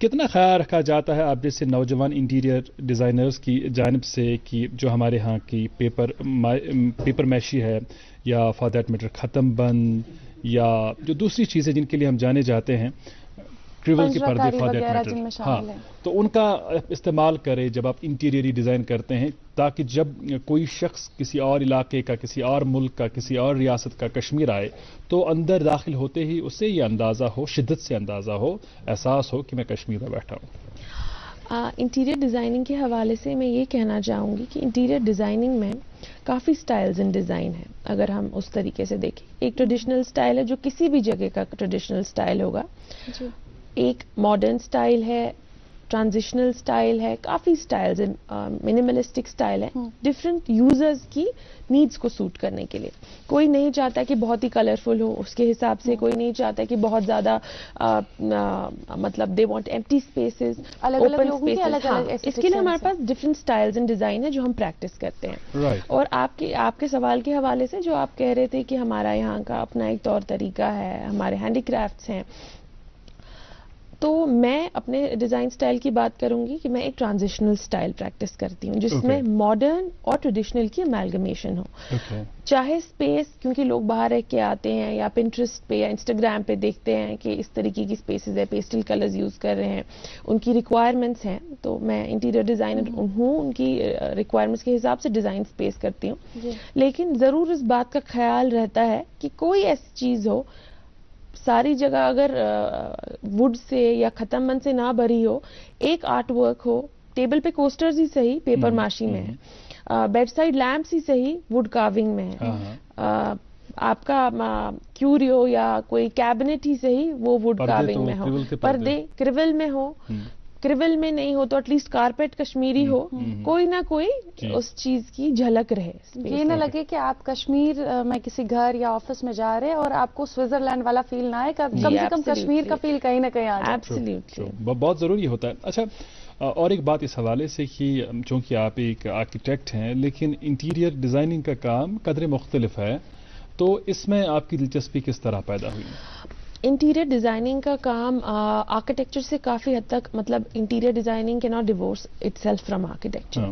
کتنا خیال رکھا جاتا ہے آپ جیسے نوجوان انٹیریئر ڈیزائنرز کی جانب سے کہ جو ہمارے ہاں کی پیپر میشی ہے، یا فار دیٹ میٹر ختم بند، یا جو دوسری چیزیں جن کے لیے ہم جانے جاتے ہیں، ٹریول کے پردے فار دیٹ میٹر، ہاں، تو ان کا استعمال کرے جب آپ انٹیریئری ڈیزائن کرتے ہیں، تاکہ جب کوئی شخص کسی اور علاقے کا، کسی اور ملک کا، کسی اور ریاست کا کشمیر آئے تو اندر داخل ہوتے ہی اسے یہ اندازہ ہو، شدت سے اندازہ ہو، احساس ہو کہ میں کشمیر میں بیٹھا ہوں۔ انٹیریئر ڈیزائننگ کے حوالے سے میں یہ کہنا چاہوں گی کہ انٹیریئر ڈیزائننگ میں کافی سٹائلز ان ڈیزائن ہیں، اگر ہم اس طریقے سے دیکھیں۔ ایک ٹریڈیشنل سٹائل ہے جو کسی بھی جگہ کا ٹریڈیشنل سٹائل ہوگا، ایک ماڈرن سٹائل ہے، ٹرانزیشنل سٹائل ہے، کافی سٹائلز، منیملسٹک سٹائل ہے، ڈفرینٹ یوزرز کی نیڈز کو سوٹ کرنے کے لیے۔ کوئی نہیں چاہتا کہ بہت ہی کلرفل ہو اس کے حساب سے، کوئی نہیں چاہتا کہ بہت زیادہ مطلب they want empty spaces, open spaces. اس کے لیے ہمارے پاس ڈفرینٹ سٹائلز اینڈ ڈیزائن ہے جو ہم پریکٹس کرتے ہیں۔ اور آپ کے سوال کے حوالے سے جو آپ کہہ رہے تھے کہ ہمارا یہاں کا اپنا ایک طور طریقہ ہے، ہمارے ہینڈی کرافٹس ہیں، تو میں اپنے ڈیزائن سٹائل کی بات کروں گی کہ میں ایک ٹرانزیشنل سٹائل پریکٹس کرتی ہوں جس میں ماڈرن اور ٹریڈیشنل کی امیلگمیشن ہو۔ چاہے اسپیس، کیونکہ لوگ باہر رہ کے آتے ہیں یا پنٹرسٹ پہ یا انسٹاگرام پہ دیکھتے ہیں کہ اس طریقے کی اسپیسز ہے، پیسٹل کلرز یوز کر رہے ہیں، ان کی ریکوائرمنٹس ہیں، تو میں انٹیریئر ڈیزائنر ہوں، ان کی ریکوائرمنٹس کے حساب سے ڈیزائن اسپیس کرتی ہوں۔ لیکن ضرور اس بات کا خیال رہتا ہے کہ کوئی ایسی چیز ہو، ساری جگہ اگر وڈ سے یا ختم بند سے نہ بھری ہو، ایک آرٹ ورک ہو، ٹیبل پہ کوسٹرز ہی صحیح پیپر ماشی میں ہے، بیڈ سائڈ لیمپس ہی صحیح وڈ کارونگ میں ہے، آپ کا کیوریو یا کوئی کیبنٹ ہی صحیح وہ وڈ کارونگ میں ہو، پردے کریول میں ہو، کریول میں نہیں ہو تو ایٹ لیسٹ کارپیٹ کشمیری ہو، کوئی نہ کوئی اس چیز کی جھلک رہے۔ یہ نہ لگے کہ آپ کشمیر میں کسی گھر یا آفس میں جا رہے اور آپ کو سوئٹزرلینڈ والا فیل نہ آئے، کم سے کم کشمیر کا فیل کہیں نہ کہیں آ جائے۔ ایبسلیوٹلی، بہت ضروری ہوتا ہے۔ اچھا، اور ایک بات اس حوالے سے کہ چونکہ آپ ایک آرکیٹیکٹ ہیں لیکن انٹیریئر ڈیزائننگ کا کام قدرے مختلف ہے، تو اس میں آپ کی دلچسپی کس طرح پیدا ہوئی؟ انٹیریئر ڈیزائننگ کا کام آرکیٹیکچر سے کافی حد تک، مطلب انٹیریئر ڈیزائننگ کی not divorce itself from architecture.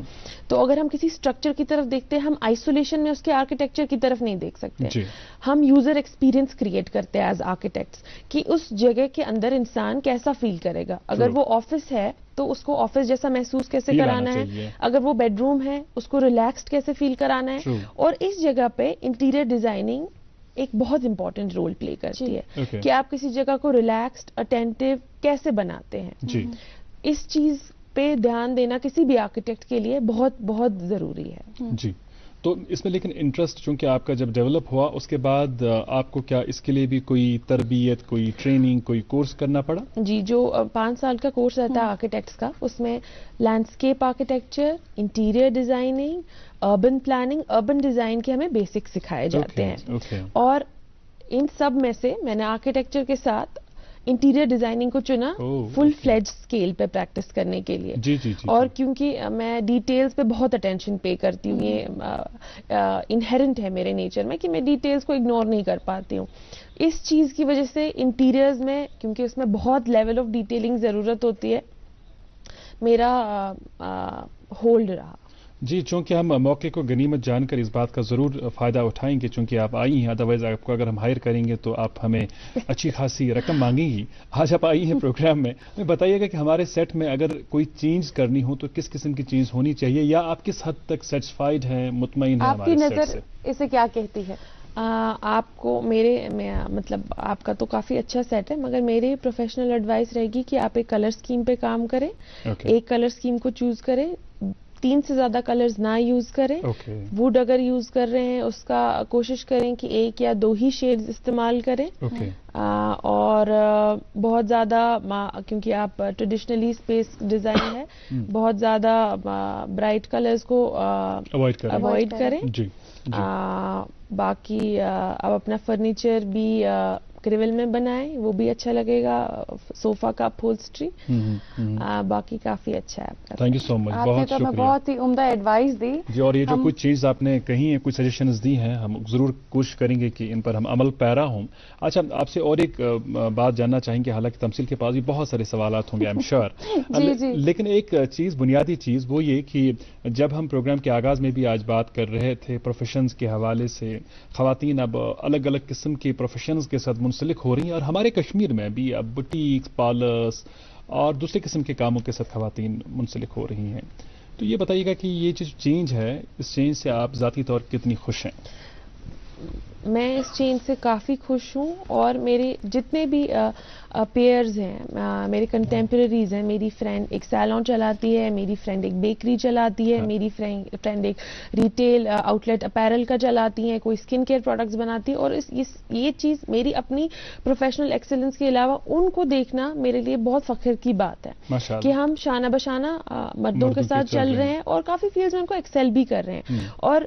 تو اگر ہم کسی اسٹرکچر کی طرف دیکھتے ہیں، ہم آئسولیشن میں اس کے آرکیٹیکچر کی طرف نہیں دیکھ سکتے، ہم یوزر ایکسپیرینس کریٹ کرتے ہیں ایز آرکیٹیکٹس کہ اس جگہ کے اندر انسان کیسا فیل کرے گا۔ اگر وہ آفس ہے تو اس کو آفس جیسا محسوس کیسے کرانا ہے، اگر وہ بیڈ روم ہے اس کو ریلیکسڈ کیسے فیل کرانا ہے، اور اس جگہ پہ انٹیریئر ڈیزائننگ ایک بہت امپورٹنٹ رول پلے کرتی ہے کہ آپ کسی جگہ کو ریلیکسڈ، اٹینٹیو کیسے بناتے ہیں۔ اس چیز پہ دھیان دینا کسی بھی آرکیٹیکٹ کے لیے بہت بہت ضروری ہے۔ جی، تو اس میں لیکن انٹرسٹ چونکہ آپ کا جب ڈیولپ ہوا اس کے بعد آپ کو کیا اس کے لیے بھی کوئی تربیت، کوئی ٹریننگ، کوئی کورس کرنا پڑا؟ جی، جو 5 سال کا کورس رہتا ہے آرکیٹیکٹس کا، اس میں landscape architecture, interior designing, urban planning, urban design کے ہمیں بیسک سکھائے جاتے ہیں. اور ان سب میں سے میں نے آرکیٹیکچر کے ساتھ انٹیریئر ڈیزائننگ کو چنا فل فلیج اسکیل پہ پریکٹس کرنے کے لیے. اور کیونکہ میں ڈیٹیلز پہ بہت اٹینشن پے کرتی ہوں، یہ انہیرنٹ ہے میرے نیچر میں کہ میں ڈیٹیلز کو اگنور نہیں کر پاتی ہوں. اس چیز کی وجہ سے انٹیریئرز میں، کیونکہ اس میں بہت لیول آف ڈیٹیلنگ ضرورت ہوتی ہے، میرا ہولڈ رہا. جی، چونکہ ہم موقع کو غنیمت جان کر اس بات کا ضرور فائدہ اٹھائیں گے، چونکہ آپ آئی ہیں، ادروائز آپ کو اگر ہم ہائر کریں گے تو آپ ہمیں اچھی خاصی رقم مانگیں گی. آج آپ آئی ہیں پروگرام میں، ہمیں بتائیے گا کہ ہمارے سیٹ میں اگر کوئی چینج کرنی ہو تو کس قسم کی چینج ہونی چاہیے، یا آپ کس حد تک سیٹسفائیڈ ہیں، مطمئن ہیں ہمارے سیٹ سے؟ آپ کی نظر اسے کیا کہتی ہے؟ آپ کو مطلب آپ کا تو کافی اچھا سیٹ ہے، مگر میری پروفیشنل ایڈوائس رہے گی کہ آپ ایک کلر اسکیم پہ کام کریں. ایک کلر اسکیم کو چوز کریں، 3 سے زیادہ کلرز نہ یوز کریں. ووڈ اگر یوز کر رہے ہیں اس کا کوشش کریں کہ 1 یا 2 ہی شیڈز استعمال کریں. اور بہت زیادہ، کیونکہ آپ ٹریڈیشنلی اسپیس ڈیزائن ہے، بہت زیادہ برائٹ کلرز کو اوائڈ کریں. باقی اب اپنا فرنیچر بھی کریول میں بنائیں، وہ بھی اچھا لگے گا، صوفہ کا اپہولسٹری. باقی کافی اچھا ہے آپ کا. تھینک یو سو مچ، بہت شکریہ. بہت ہی عمدہ ایڈوائس دی. جی، اور یہ جو کچھ چیز آپ نے کہی ہیں، کچھ سجیشنز دی ہیں، ہم ضرور کوشش کریں گے کہ ان پر ہم عمل پیرا ہوں. اچھا، آپ سے اور ایک بات جاننا چاہیں گے، حالانکہ تمثیل کے پاس بھی بہت سارے سوالات ہوں گے، آئی ایم شیور. لیکن ایک چیز، بنیادی چیز وہ یہ کہ جب ہم پروگرام کے آغاز میں بھی آج بات کر رہے تھے پروفیشنز کے حوالے سے، خواتین اب الگ الگ قسم کے پروفیشنز کے ساتھ منسلک ہو رہی ہیں، اور ہمارے کشمیر میں بھی اب بوٹیک، پارلرس اور دوسرے قسم کے کاموں کے ساتھ خواتین منسلک ہو رہی ہیں. تو یہ بتائیے گا کہ یہ جو چینج ہے، اس چینج سے آپ ذاتی طور کتنی خوش ہیں؟ میں اس چینج سے کافی خوش ہوں، اور میرے جتنے بھی پیئرز ہیں، میرے کنٹمپریریز ہیں. میری فرینڈ ایک سیلون چلاتی ہے، میری فرینڈ ایک بیکری چلاتی ہے، میری فرینڈ ایک ریٹیل آؤٹ لیٹ اپیرل کا چلاتی ہیں، کوئی اسکن کیئر پروڈکٹس بناتی ہے. اور یہ چیز میری اپنی پروفیشنل ایکسلنس کے علاوہ ان کو دیکھنا میرے لیے بہت فخر کی بات ہے کہ ہم شانہ بشانہ مردوں کے ساتھ چل رہے ہیں، اور کافی فیلڈز میں ان کو ایکسل بھی کر رہے ہیں. اور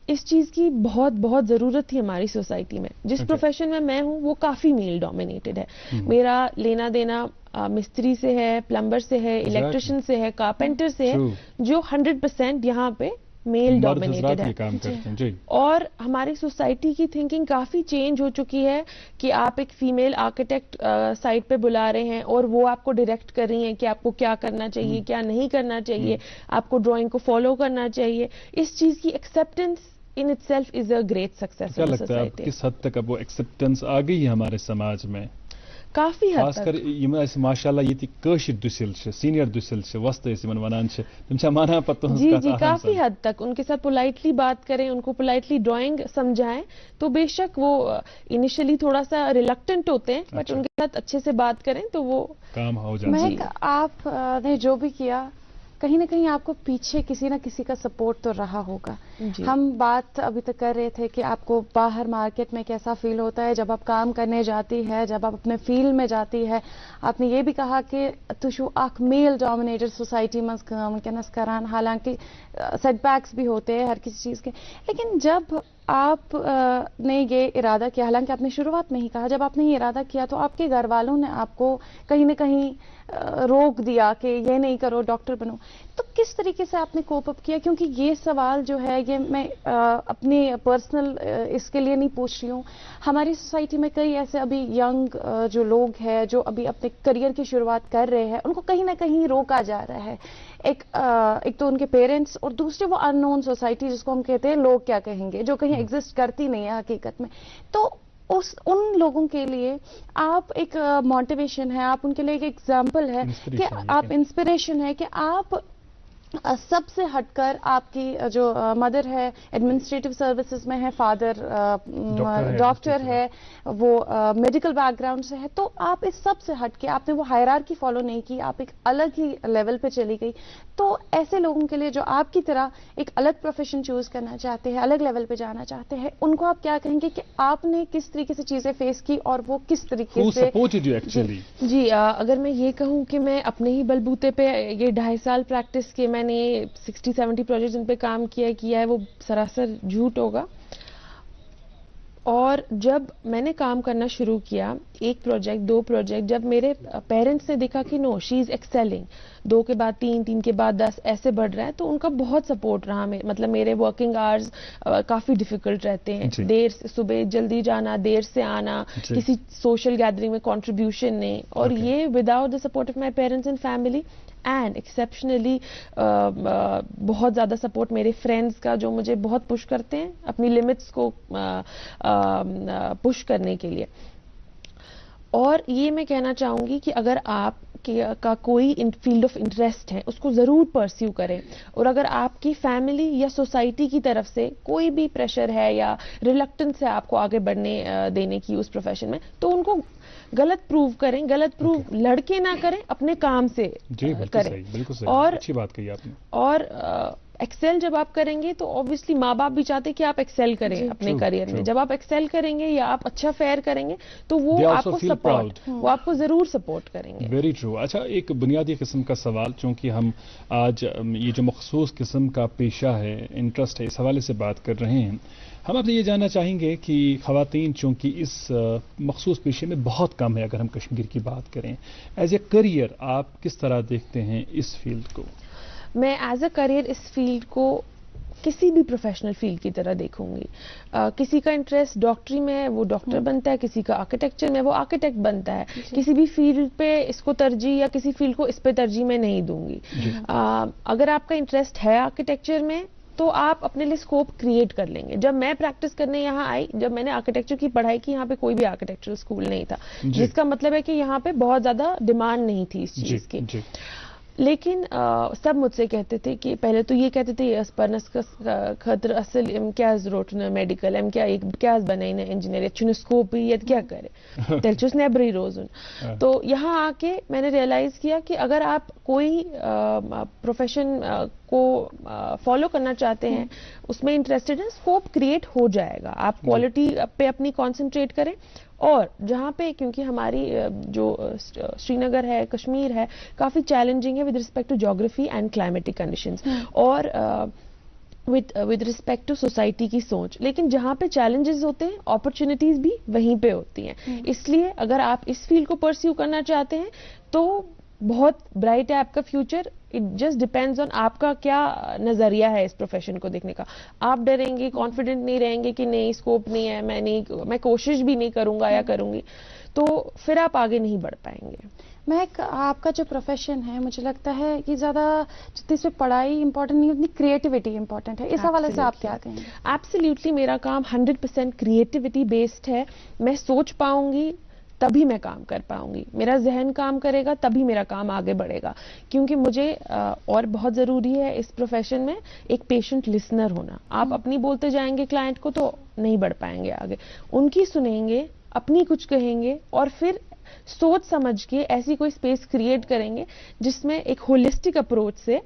اس چیز کی بہت بہت ضرورت تھی ہماری سوسائٹی میں. جس پروفیشن میں ہوں وہ کافی میل ڈومینیٹڈ ہے. میرا لینا دینا مستری سے ہے، پلمبر سے ہے، الیکٹریشین سے ہے، کارپینٹر سے ہے، جو 100% یہاں پہ میل ڈومینیٹڈ ہے. اور ہماری سوسائٹی کی تھنکنگ کافی چینج ہو چکی ہے کہ آپ ایک فیمیل آرکیٹیکٹ سائٹ پہ بلا رہے ہیں، اور وہ آپ کو ڈائریکٹ کر رہی ہیں کہ آپ کو کیا کرنا چاہیے، کیا نہیں کرنا چاہیے، آپ کو ڈرائنگ کو فالو کرنا چاہیے. اس چیز کی acceptance in itself is a great success. کیا لگتا ہے اب کس حد تک اب وہ ایکسیپٹنس آ گئی ہے ہمارے سماج میں؟ کافی حد خاص کر ماشاء اللہ یہ کاشر دسل سینئر دسل وسط ونان تم مانا پتہ. جی جی، کافی حد تک ان کے ساتھ پولائٹلی بات کریں، ان کو پولائٹلی ڈرائنگ سمجھائیں، تو بے شک وہ انیشلی تھوڑا سا ریلکٹنٹ ہوتے ہیں، بٹ ان کے ساتھ اچھے سے بات کریں تو وہ کام ہو جاتا ہے. آپ نے جو بھی کیا، کہیں نہ کہیں آپ کو پیچھے کسی نہ کسی کا سپورٹ تو رہا ہوگا. ہم بات ابھی تک کر رہے تھے کہ آپ کو باہر مارکیٹ میں کیسا فیل ہوتا ہے جب آپ کام کرنے جاتی ہے، جب آپ اپنے فیلڈ میں جاتی ہے. آپ نے یہ بھی کہا کہ تشو اخ میل ڈومینیٹڈ سوسائٹی مز ونکس کران، حالانکہ سیٹ بیکس بھی ہوتے ہیں ہر کسی چیز کے. لیکن جب آپ نے یہ ارادہ کیا، حالانکہ آپ نے شروعات میں ہی کہا، جب آپ نے یہ ارادہ کیا تو آپ کے گھر والوں نے آپ کو کہیں نہ کہیں روک دیا کہ یہ نہیں کرو، ڈاکٹر بنو. تو کس طریقے سے آپ نے کوپ اپ کیا؟ کیونکہ یہ سوال جو ہے یہ میں اپنی پرسنل اس کے لیے نہیں پوچھ رہی ہوں. ہماری سوسائٹی میں کئی ایسے ابھی ینگ جو لوگ ہیں جو ابھی اپنے کریئر کی شروعات کر رہے ہیں، ان کو کہیں نہ کہیں روکا جا رہا ہے. ایک تو ان کے پیرنٹس، اور دوسرے وہ ان نون سوسائٹی جس کو ہم کہتے ہیں لوگ کیا کہیں گے، جو کہیں ایگزسٹ کرتی نہیں ہے حقیقت میں. تو ان لوگوں کے لیے آپ ایک موٹیویشن ہے، آپ ان کے لیے ایک ایگزامپل ہے کہ آپ انسپریشن ہے کہ آپ سب سے ہٹ کر آپ کی جو مدر ہے ایڈمنسٹریٹو سروسز میں ہے, فادر ڈاکٹر ہے, وہ میڈیکل بیک گراؤنڈ سے ہے, تو آپ اس سب سے ہٹ کے آپ نے وہ ہائرارکی فالو نہیں کی, آپ ایک الگ ہی لیول پہ چلی گئی. تو ایسے لوگوں کے لیے جو آپ کی طرح ایک الگ پروفیشن چوز کرنا چاہتے ہیں, الگ لیول پہ جانا چاہتے ہیں, ان کو آپ کیا کہیں گے کہ آپ نے کس طریقے سے چیزیں فیس کی اور وہ کس طریقے سے؟ جی اگر میں یہ کہوں کہ میں اپنے ہی بلبوتے پہ یہ 2.5 سال پریکٹس کے میں نے 60-70 پروجیکٹ جن پہ کام کیا ہے وہ سراسر جھوٹ ہوگا. اور جب میں نے کام کرنا شروع کیا, 1 پروجیکٹ 2 پروجیکٹ, جب میرے پیرنٹس نے دیکھا کہ نو شی از ایکسیلنگ, 2 کے بعد 3, 3 کے بعد 10 ایسے بڑھ رہا ہے, تو ان کا بہت سپورٹ رہا. مطلب میرے ورکنگ آورز کافی ڈیفیکلٹ رہتے ہیں, دیر سے صبح جلدی جانا, دیر سے آنا, کسی سوشل گیدرنگ میں کنٹریبیوشن نہیں, اور یہ without the support of my parents and family and exceptionally بہت زیادہ سپورٹ میرے فرینڈس کا, جو مجھے بہت پش کرتے ہیں اپنی لمٹس کو پش کرنے کے لیے. اور یہ میں کہنا چاہوں گی کہ اگر آپ کا کوئی فیلڈ آف انٹرسٹ ہے اس کو ضرور پرسیو کریں, اور اگر آپ کی فیملی یا سوسائٹی کی طرف سے کوئی بھی پریشر ہے یا ریلکٹنس ہے آپ کو آگے بڑھنے دینے کی اس پروفیشن میں, تو ان کو غلط پروو کریں, غلط پروو لڑکے نہ کریں, اپنے کام سے کریں. اور اچھی بات کہی آپ نے. اور ایکسل جب آپ کریں گے تو اوبیسلی ماں باپ بھی چاہتے کہ آپ ایکسل کریں اپنے کریئر میں. جب آپ ایکسل کریں گے یا آپ اچھا فیئر کریں گے تو وہ آپ کو ضرور سپورٹ کریں گے. Very true. اچھا, ایک بنیادی قسم کا سوال, چونکہ ہم آج یہ جو مخصوص قسم کا پیشہ ہے, انٹرسٹ ہے, اس حوالے سے بات کر رہے ہیں, ہم آپ سے یہ جاننا چاہیں گے کہ خواتین چونکہ اس مخصوص پیشے میں بہت کم ہے, اگر ہم کشمیر کی بات کریں, ایز اے کریئر آپ کس طرح دیکھتے ہیں اس فیلڈ کو؟ میں ایز اے کریئر اس فیلڈ کو کسی بھی پروفیشنل فیلڈ کی طرح دیکھوں گی. کسی کا انٹرسٹ ڈاکٹری میں ہے وہ ڈاکٹر بنتا ہے, کسی کا آرکیٹیکچر میں وہ آرکیٹیکٹ بنتا ہے. کسی بھی فیلڈ پہ اس کو ترجیح یا کسی فیلڈ کو اس پہ ترجیح میں نہیں دوں گی. اگر آپ کا انٹرسٹ ہے آرکیٹیکچر میں تو آپ اپنے لیے اسکوپ کریٹ کر لیں گے. جب میں پریکٹس کرنے یہاں آئی, جب میں نے آرکیٹیکچر کی پڑھائی کی, یہاں پہ کوئی بھی آرکیٹیکچر اسکول نہیں تھا, جس کا مطلب ہے کہ یہاں پہ بہت زیادہ ڈیمانڈ نہیں تھی اس چیز کی. لیکن سب مجھ سے کہتے تھے کہ پہلے تو یہ کہتے تھے پرنس خطر اصل امتیاز روٹنا میڈیکل امتیاز بنے انجینئر اچھا اسکوپ ہی کیا کرے تلچس نیبری روزن. تو یہاں آ کے میں نے ریئلائز کیا کہ اگر آپ کوئی پروفیشن کو فالو کرنا چاہتے ہیں, اس میں انٹرسٹڈ ہیں, اسکوپ کریٹ ہو جائے گا. آپ کوالٹی پہ اپنی کانسنٹریٹ کریں, اور جہاں پہ کیونکہ ہماری جو سری نگر ہے, کشمیر ہے, کافی چیلنجنگ ہے with respect to geography and climatic conditions, اور ود رسپیکٹ ٹو سوسائٹی کی سوچ. لیکن جہاں پہ چیلنجز ہوتے ہیں اپرچونیٹیز بھی وہیں پہ ہوتی ہیں. اس لیے اگر آپ اس فیلڈ کو پرسیو کرنا چاہتے ہیں تو بہت برائٹ ہے آپ کا future. It just depends on آپ کا کیا نظریہ ہے اس پروفیشن کو دیکھنے کا. آپ ڈریں گے, کانفیڈنٹ نہیں رہیں گے کہ نہیں اسکوپ نہیں ہے, میں کوشش بھی نہیں کروں گا یا کروں گی, تو پھر آپ آگے نہیں بڑھ پائیں گے. مہک, آپ کا جو پروفیشن ہے مجھے لگتا ہے کہ زیادہ جتنی اس پہ پڑھائی امپورٹنٹ نہیں, اتنی کریٹیوٹی امپورٹنٹ ہے. اس حوالے سے آپ کیا کہیں گے؟ ایبسلیوٹلی میرا کام 100% کریٹیوٹی بیسڈ ہے. میں سوچ پاؤں گی تبھی میں کام کر پاؤں گی, میرا ذہن کام کرے گا تبھی میرا کام آگے بڑھے گا. کیونکہ مجھے اور بہت ضروری ہے اس پروفیشن میں ایک پیشنٹ لسنر ہونا. آپ اپنی بولتے جائیں گے کلائنٹ کو تو نہیں بڑھ پائیں گے آگے. ان کی سنیں گے, اپنی کچھ کہیں گے, اور پھر سوچ سمجھ کے ایسی کوئی اسپیس کریٹ کریں گے جس میں ایک ہولسٹک اپروچ سے,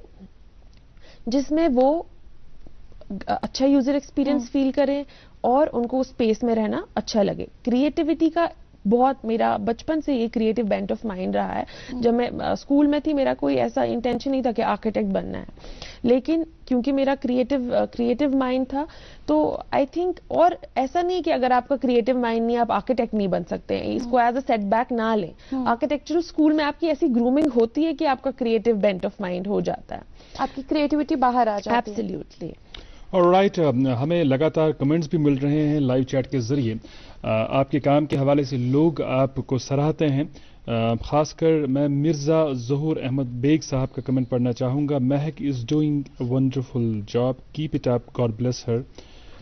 جس میں وہ اچھا یوزر ایکسپیرئنس فیل کریں اور ان کو اس اسپیس میں رہنا اچھا لگے. کریٹیوٹی کا بہت میرا بچپن سے یہ کریٹو بینٹ آف مائنڈ رہا ہے. جب میں اسکول میں تھی میرا کوئی ایسا انٹینشن نہیں تھا کہ آرکیٹیکٹ بننا ہے, لیکن کیونکہ میرا کریٹو مائنڈ تھا تو آئی تھنک, اور ایسا نہیں کہ اگر آپ کا کریٹو مائنڈ نہیں آپ آرکیٹیکٹ نہیں بن سکتے ہیں, اس کو ایز اے سیٹ بیک نہ لیں. آرکیٹیکچرل اسکول میں آپ کی ایسی گرومنگ ہوتی ہے کہ آپ کا کریٹو بینٹ آف مائنڈ ہو جاتا ہے, آپ کی کریٹیوٹی باہر آ جاتی ہے. ایبسلیوٹلی. آلرائٹ, ہمیں لگاتار کمنٹس بھی مل رہے ہیں لائیو چیٹ کے ذریعے. آپ کے کام کے حوالے سے لوگ آپ کو سراہتے ہیں. خاص کر میں مرزا ظہور احمد بیگ صاحب کا کمنٹ پڑھنا چاہوں گا. Mehak is doing a wonderful job, keep it up, God bless her.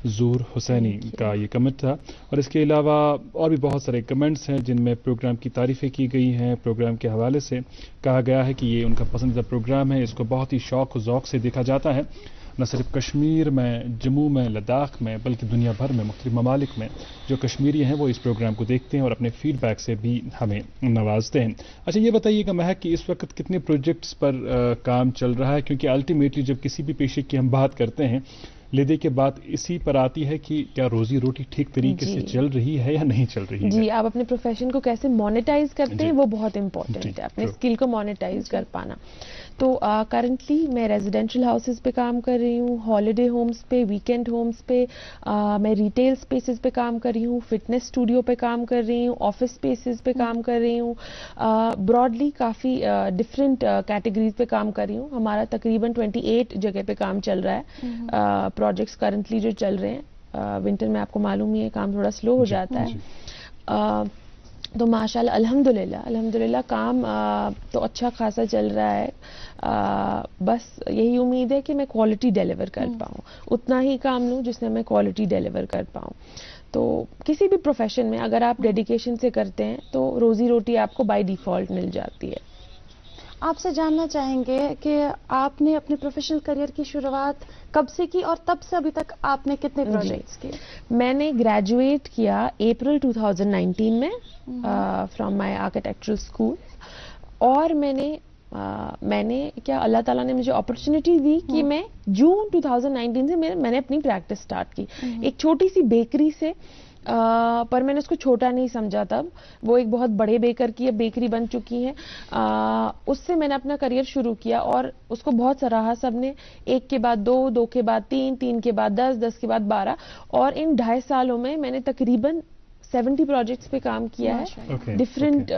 Zahoor Hussaini کا یہ کمنٹ تھا. اور اس کے علاوہ اور بھی بہت سارے کمنٹس ہیں جن میں پروگرام کی تعریفیں کی گئی ہیں. پروگرام کے حوالے سے کہا گیا ہے کہ یہ ان کا پسندیدہ پروگرام ہے, اس کو بہت ہی شوق و ذوق سے دیکھا جاتا ہے, نہ صرف کشمیر میں, جموں میں, لداخ میں, بلکہ دنیا بھر میں مختلف ممالک میں جو کشمیری ہیں وہ اس پروگرام کو دیکھتے ہیں اور اپنے فیڈ بیک سے بھی ہمیں نوازتے ہیں. اچھا یہ بتائیے گا مہک کہ اس وقت کتنے پروجیکٹس پر کام چل رہا ہے, کیونکہ الٹیمیٹلی جب کسی بھی پیشے کی ہم بات کرتے ہیں لیدے کے بعد اسی پر آتی ہے کہ کیا روزی روٹی ٹھیک طریقے سے چل رہی ہے یا نہیں چل رہی ہے. جی, آپ اپنے پروفیشن کو کیسے مانیٹائز کرتے ہیں وہ بہت امپورٹنٹ ہے, اپنے اسکل کو مانیٹائز کر پانا. تو کرنٹلی میں ریزیڈینشیل ہاؤسز پہ کام کر رہی ہوں, ہالیڈے ہومز پہ, ویکینڈ ہومز پہ, میں ریٹیل اسپیسز پہ کام کر رہی ہوں, فٹنس اسٹوڈیو پہ کام کر رہی ہوں, آفس اسپیسز پہ کام کر رہی ہوں, براڈلی کافی ڈفرینٹ کیٹیگریز پہ کام کر رہی ہوں. ہمارا تقریباً 28 جگہ پہ کام چل رہا ہے. پروجیکٹس کرنٹلی جو چل رہے ہیں, ونٹر میں آپ کو معلوم ہی ہے کام تھوڑا سلو ہو جاتا ہے. تو ماشاءاللہ الحمدللہ کام تو اچھا خاصا چل رہا ہے. بس یہی امید ہے کہ میں کوالٹی ڈیلیور کر پاؤں, اتنا ہی کام لوں جس میں میں کوالٹی ڈیلیور کر پاؤں. تو کسی بھی پروفیشن میں اگر آپ ڈیڈیکیشن سے کرتے ہیں تو روزی روٹی آپ کو بائی ڈیفالٹ مل جاتی ہے. آپ سے جاننا چاہیں گے کہ آپ نے اپنے پروفیشنل کریئر کی شروعات کب سے کی اور تب سے ابھی تک آپ نے کتنے پروجیکٹس کیے؟ میں نے گریجویٹ کیا اپریل 2019 میں فرام مائی آرکیٹیکچرل اسکول, اور میں نے کیا اللہ تعالیٰ نے مجھے اپرچونٹی دی کہ میں جون 2019 سے میں نے اپنی پریکٹس سٹارٹ کی ایک چھوٹی سی بیکری سے. پر میں نے اس کو چھوٹا نہیں سمجھا تب, وہ ایک بہت بڑے بیکر کی بیکری بن چکی ہے. اس سے میں نے اپنا کریئر شروع کیا اور اس کو بہت سراہا سب نے, 1 کے بعد 2, 2 کے بعد 3, 3 کے بعد 10, 10 کے بعد 12, اور ان 2.5 سالوں میں میں نے تقریباً 70 پروجیکٹس پہ کام کیا ہے, ڈفرینٹ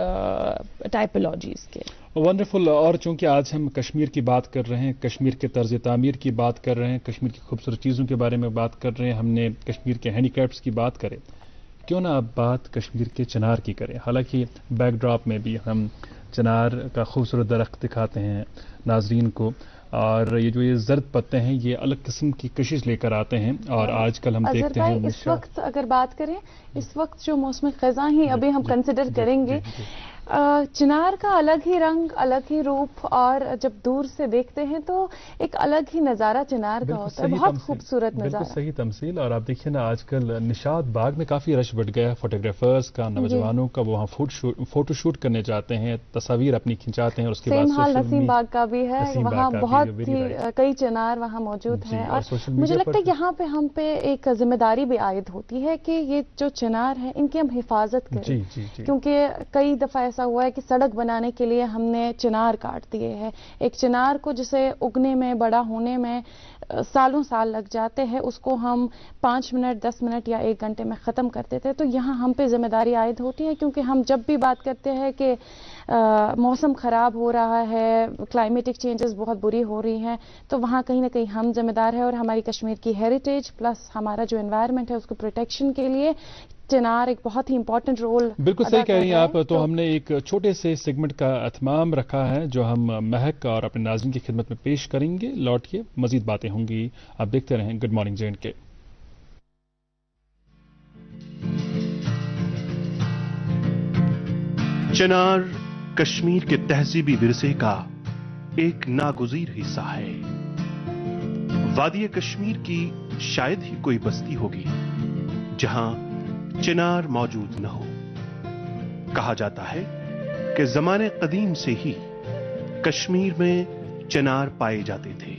ٹائپولوجیز کے. ونڈرفل. اور چونکہ آج ہم کشمیر کی بات کر رہے ہیں, کشمیر کے طرز تعمیر کی بات کر رہے ہیں, کشمیر کی خوبصورت چیزوں کے بارے میں بات کر رہے ہیں, ہم نے کشمیر کے ہینڈی کرافٹس کی بات کریں, کیوں نہ اب بات کشمیر کے چنار کی کریں. حالانکہ بیک ڈراپ میں بھی ہم چنار کا خوبصورت درخت دکھاتے ہیں ناظرین کو, اور یہ زرد پتے ہیں یہ الگ قسم کی کشش لے کر آتے ہیں. اور آج کل ہم دیکھتے ہیں اس وقت اگر بات کریں, اس وقت جو موسم خزاں ہی ابھی ہم کنسیڈر کریں گے, چنار کا الگ ہی رنگ, الگ ہی روپ, اور جب دور سے دیکھتے ہیں تو ایک الگ ہی نظارہ چنار کا ہوتا ہے, بہت خوبصورت نظارہ. بالکل صحیح تمثیل. اور آپ دیکھیے نا آج کل نشاط باغ میں کافی رش بڑھ گیا ہے فوٹوگرافرز کا, نوجوانوں کا, وہ وہاں فوٹو شوٹ کرنے جاتے ہیں, تصاویر اپنی کھنچاتے ہیں, اور اس کے بعد سیم حال نسیم باغ کا بھی ہے, وہاں بہت ہی کئی چنار وہاں موجود ہیں. اور مجھے لگتا ہے یہاں پہ ہم پہ ایک ذمہ داری بھی عائد ہوتی ہے کہ یہ جو چنار ہیں ان کی ہم حفاظت کریں, کیونکہ کئی دفعہ ایسا ہوا ہے کہ سڑک بنانے کے لیے ہم نے چنار کاٹ دیے ہیں. ایک چنار کو جسے اگنے میں, بڑا ہونے میں سالوں سال لگ جاتے ہیں, اس کو ہم 5 منٹ 10 منٹ یا 1 گھنٹے میں ختم کر دیتے ہیں. تو یہاں ہم پہ ذمہ داری عائد ہوتی ہے, کیونکہ ہم جب بھی بات کرتے ہیں کہ موسم خراب ہو رہا ہے, کلائمیٹک چینجز بہت بری ہو رہی ہیں, تو وہاں کہیں نہ کہیں ہم ذمہ دار ہیں. اور ہماری کشمیر کی ہیریٹیج پلس ہمارا جو انوائرمنٹ ہے اس کو پروٹیکشن کے لیے چنار ایک بہت ہی امپورٹنٹ رول. بالکل صحیح کہہ رہی ہیں آپ. تو ہم نے ایک چھوٹے سے سیگمنٹ کا اہتمام رکھا ہے جو ہم مہک اور اپنے ناظرین کی خدمت میں پیش کریں گے. لوٹ کے مزید باتیں ہوں گی, آپ دیکھتے رہیں گڈ مارننگ JNK. چنار کشمیر کے تہذیبی ورثے کا ایک ناگزیر حصہ ہے. وادی کشمیر کی شاید ہی کوئی بستی ہوگی جہاں چنار موجود نہ ہو. کہا جاتا ہے کہ زمانے قدیم سے ہی کشمیر میں چنار پائے جاتے تھے.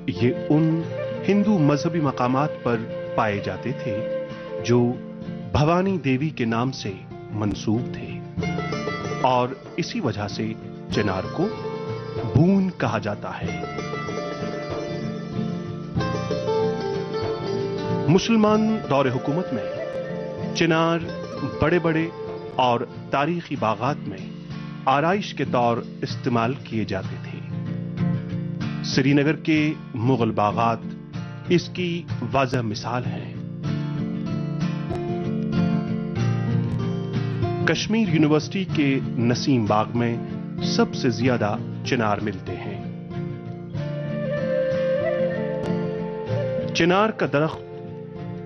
یہ ان ہندو مذہبی مقامات پر پائے جاتے تھے جو بھوانی دیوی کے نام سے منسوب تھے, اور اسی وجہ سے چنار کو بون کہا جاتا ہے. مسلمان دور حکومت میں چنار بڑے بڑے اور تاریخی باغات میں آرائش کے طور استعمال کیے جاتے تھے. سری نگر کے مغل باغات اس کی واضح مثال ہیں. کشمیر یونیورسٹی کے نسیم باغ میں سب سے زیادہ چنار ملتے ہیں. چنار کا درخت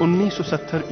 1970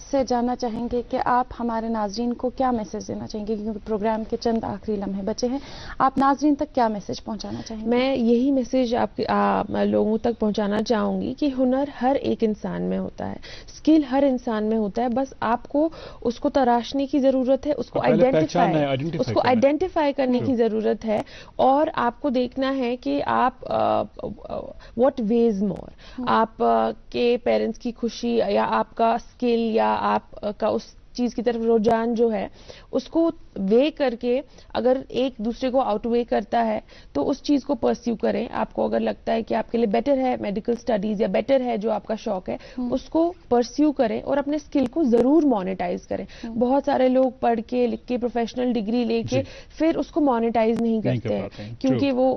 سے جاننا چاہیں گے کہ آپ ہمارے ناظرین کو کیا میسج دینا چاہیں گے، کیونکہ پروگرام کے چند آخری لمحے بچے ہیں. آپ ناظرین تک کیا میسج پہنچانا چاہیں گے؟ میں یہی میسج آپ لوگوں تک پہنچانا چاہوں گی کہ ہنر ہر ایک انسان میں ہوتا ہے، اسکل ہر انسان میں ہوتا ہے، بس آپ کو اس کو تراشنے کی ضرورت ہے، اس کو آئیڈینٹیفائی کرنے کی ضرورت ہے، اور آپ کو دیکھنا ہے کہ آپ واٹ ویز مور، آپ کے پیرنٹس کی خوشی یا آپ کا اسکل یا آپ کا اس چیز کی طرف رجحان جو ہے اس کو وے کر کے اگر ایک دوسرے کو آؤٹ وے کرتا ہے تو اس چیز کو پرسیو کریں. آپ کو اگر لگتا ہے کہ آپ کے لیے بیٹر ہے میڈیکل اسٹڈیز یا بیٹر ہے جو آپ کا شوق ہے اس کو پرسیو کریں اور اپنے اسکل کو ضرور مانیٹائز کریں. بہت سارے لوگ پڑھ کے لکھ کے پروفیشنل ڈگری لے کے پھر اس کو مانیٹائز نہیں کرتے ہیں کیونکہ وہ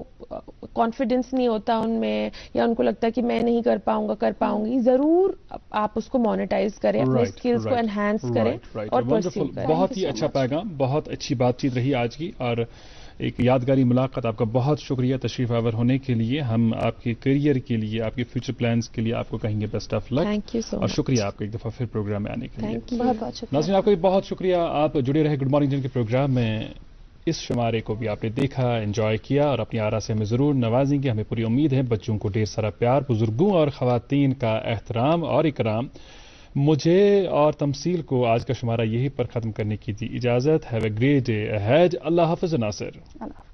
کانفیڈنس نہیں ہوتا ان میں، یا ان کو لگتا ہے کہ میں نہیں کر پاؤں گی. ضرور آپ اس کو مانیٹائز کریں، اپنے اسکلز کو انہانس کریں اور پرسیو کریں. بہت ہی اچھا پیغام، بہت اچھی بات چیت رہی آج کی، اور ایک یادگاری ملاقات. آپ کا بہت شکریہ تشریف آور ہونے کے لیے. ہم آپ کے کیریئر کے لیے، آپ کے فیوچر پلانز کے لیے آپ کو کہیں گے best of luck. Thank you so much, اور شکریہ آپ کا ایک دفعہ پھر پروگرام میں آنے کے لیے. بہت بہت شکریہ. ناظرین آپ کا بھی بہت شکریہ، آپ جڑے رہے گڈ مارننگ جن کے پروگرام میں. اس شمارے کو بھی آپ نے دیکھا، انجوائے کیا، اور اپنی آرا سے ہمیں ضرور نوازیں گے. ہمیں پوری امید ہے بچوں کو ڈھیر سارا پیار، بزرگوں اور خواتین کا احترام اور اکرام. مجھے اور تمثیل کو آج کا شمارہ یہی پر ختم کرنے کی دی اجازت. Have a great day ahead. اللہ حافظ ناصر. اللہ